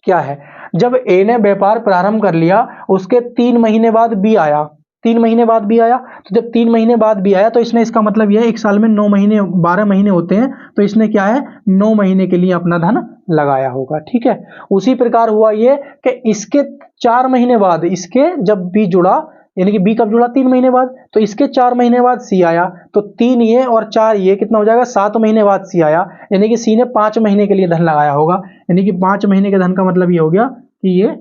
क्या है, जब ए ने व्यापार प्रारंभ कर लिया, उसके 3 महीने बाद बी आया। 3 महीने बाद बी आया, तो जब 3 महीने बाद बी आया तो इसने, इसका मतलब यह है 1 साल में 9 महीने 12 महीने होते हैं। तो इसने क्या है, 9 महीने के लिए अपना धन लगाया होगा, ठीक है। उसी प्रकार हुआ ये कि इसके 4 महीने बाद, इसके जब बी जुड़ा, यानी कि बी कब जुड़ा, 3 महीने बाद, तो इसके 4 महीने बाद सी आया। तो 3 ये और 4 ये कितना हो जाएगा, 7 महीने बाद सी आया। यानी कि सी ने 5 महीने के लिए धन लगाया होगा। यानी कि 5 महीने के धन का मतलब ये हो गया कि ये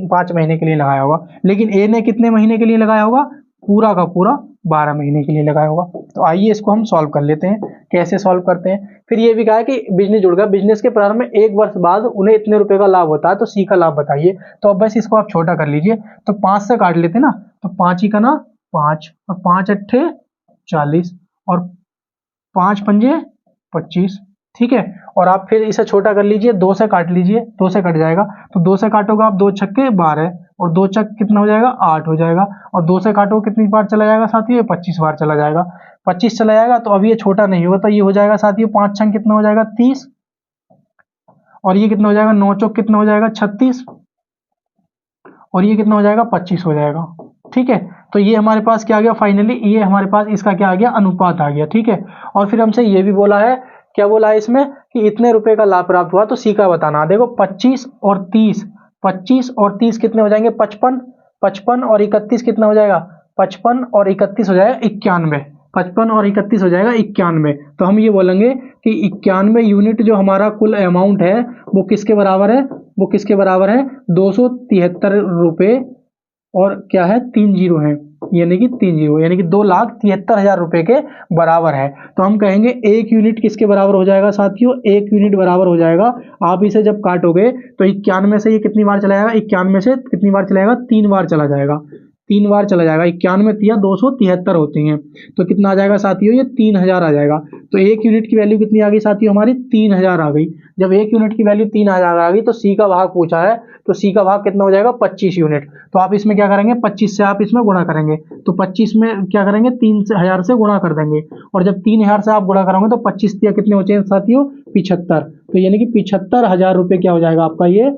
5 महीने के लिए लगाया होगा। लेकिन ए ने कितने महीने के लिए लगाया होगा, पूरा का पूरा 12 महीने के लिए लगाया होगा। तो आइए इसको हम सॉल्व कर लेते हैं। कैसे सॉल्व करते हैं, फिर ये भी कहा है कि बिजनेस जुड़ गया, बिजनेस के प्रारंभ में 1 वर्ष बाद उन्हें इतने रुपए का लाभ होता है। तो सी का लाभ बताइए। तो अब बस इसको आप छोटा कर लीजिए। तो 5 से काट लेते ना, तो 5 ही का ना 5, और 5 अट्ठे 40, और 5 पंजे 25, ठीक है। और आप फिर इसे छोटा कर लीजिए, 2 से काट लीजिए, 2 से कट जाएगा। तो 2 से काटोगे आप, 2 छक्के 12, और 2 चक कितना हो जाएगा, 8 हो जाएगा। और 2 से काटोगे कितनी बार चला जाएगा साथियों, 25 बार चला जाएगा। 25 चला जाएगा। तो अब ये छोटा नहीं होगा, तो ये हो जाएगा साथियों 5 छंग कितना हो जाएगा, 30, और ये कितना हो जाएगा, 9 चौक कितना हो जाएगा, 36, और ये कितना हो जाएगा, 25 हो जाएगा, ठीक है। तो ये हमारे पास क्या आ गया, फाइनली ये हमारे पास इसका क्या आ गया, अनुपात आ गया, ठीक है। और फिर हमसे ये भी बोला है, क्या बोला है इसमें, कि इतने रुपए का लाभ प्राप्त हुआ, तो सी का बताना। देखो 25 और 30, 25 और 30 कितने हो जाएंगे, 55, 55 और 31 कितना हो जाएगा, 55 और 31 हो जाएगा 91, 55 और 31 हो जाएगा 91। तो हम ये बोलेंगे कि 91 यूनिट जो हमारा कुल अमाउंट है वो किसके बराबर है, वो किसके बराबर है, 273 रुपए, और क्या है, 3 जीरो है, यानी कि 3 जीरो, यानी कि 2,73,000 रुपए के बराबर है। तो हम कहेंगे 1 यूनिट किसके बराबर हो जाएगा साथियों, 1 यूनिट बराबर हो जाएगा, आप इसे जब काटोगे तो 91 से ये कितनी बार चला जाएगा, 91 से कितनी बार चला जाएगा, 3 बार चला जाएगा, 3 बार चला जाएगा। 91 तिया 273 होती हैं, तो कितना आ जाएगा साथियों, ये 3,000 आ जाएगा। तो 1 यूनिट की वैल्यू कितनी आ गई साथियों, हमारी 3,000 आ गई। जब 1 यूनिट की वैल्यू 3,000 आ गई तो सी का भाग पूछा है, तो सी का भाग कितना हो जाएगा, 25 यूनिट। तो आप इसमें क्या करेंगे, 25 से आप इसमें गुणा करेंगे। तो 25 में क्या करेंगे, 3,000 से गुणा कर देंगे, और जब 3,000 से आप गुणा करोगे तो 25 तिया कितने हो जाएंगे साथियों, 75। तो यानी कि 75,000 रुपए क्या हो जाएगा आपका, ये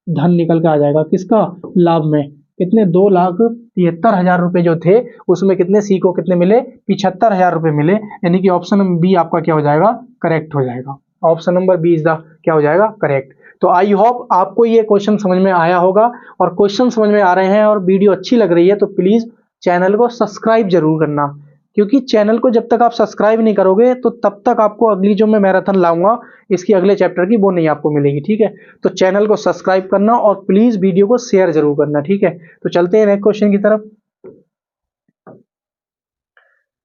धन निकल के आ जाएगा, किसका, लाभ में। कितने, 2,73,000 रुपए जो थे उसमें कितने, सी को कितने मिले, 75,000 रुपए मिले। यानी कि ऑप्शन बी आपका क्या हो जाएगा, करेक्ट हो जाएगा। Option number B is the क्या हो जाएगा, करेक्ट। तो आई होप आपको ये क्वेश्चन समझ में आया होगा, और क्वेश्चन समझ में आ रहे हैं और वीडियो अच्छी लग रही है तो प्लीज चैनल को सब्सक्राइब जरूर करना, क्योंकि चैनल को जब तक आप सब्सक्राइब नहीं करोगे तो तब तक आपको अगली जो मैं मैराथन लाऊंगा इसकी अगले चैप्टर की वो नहीं आपको मिलेगी, ठीक है। तो चैनल को सब्सक्राइब करना और प्लीज वीडियो को शेयर जरूर करना, ठीक है। तो चलते हैं नेक्स्ट क्वेश्चन की तरफ।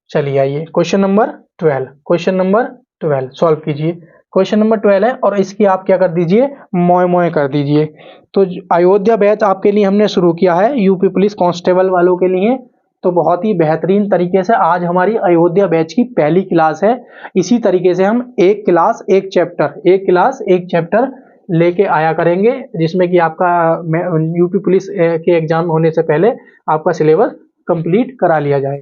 चलिए आइए question number 12, question number 12 solve कीजिए। क्वेश्चन नंबर 12 है और इसकी आप क्या कर दीजिए, मोए मोए कर दीजिए। तो अयोध्या बैच आपके लिए हमने शुरू किया है, यूपी पुलिस कांस्टेबल वालों के लिए। तो बहुत ही बेहतरीन तरीके से आज हमारी अयोध्या बैच की पहली क्लास है। इसी तरीके से हम एक क्लास एक चैप्टर लेके आया करेंगे, जिसमें कि आपका यूपी पुलिस के एग्जाम होने से पहले आपका सिलेबस कंप्लीट करा लिया जाए।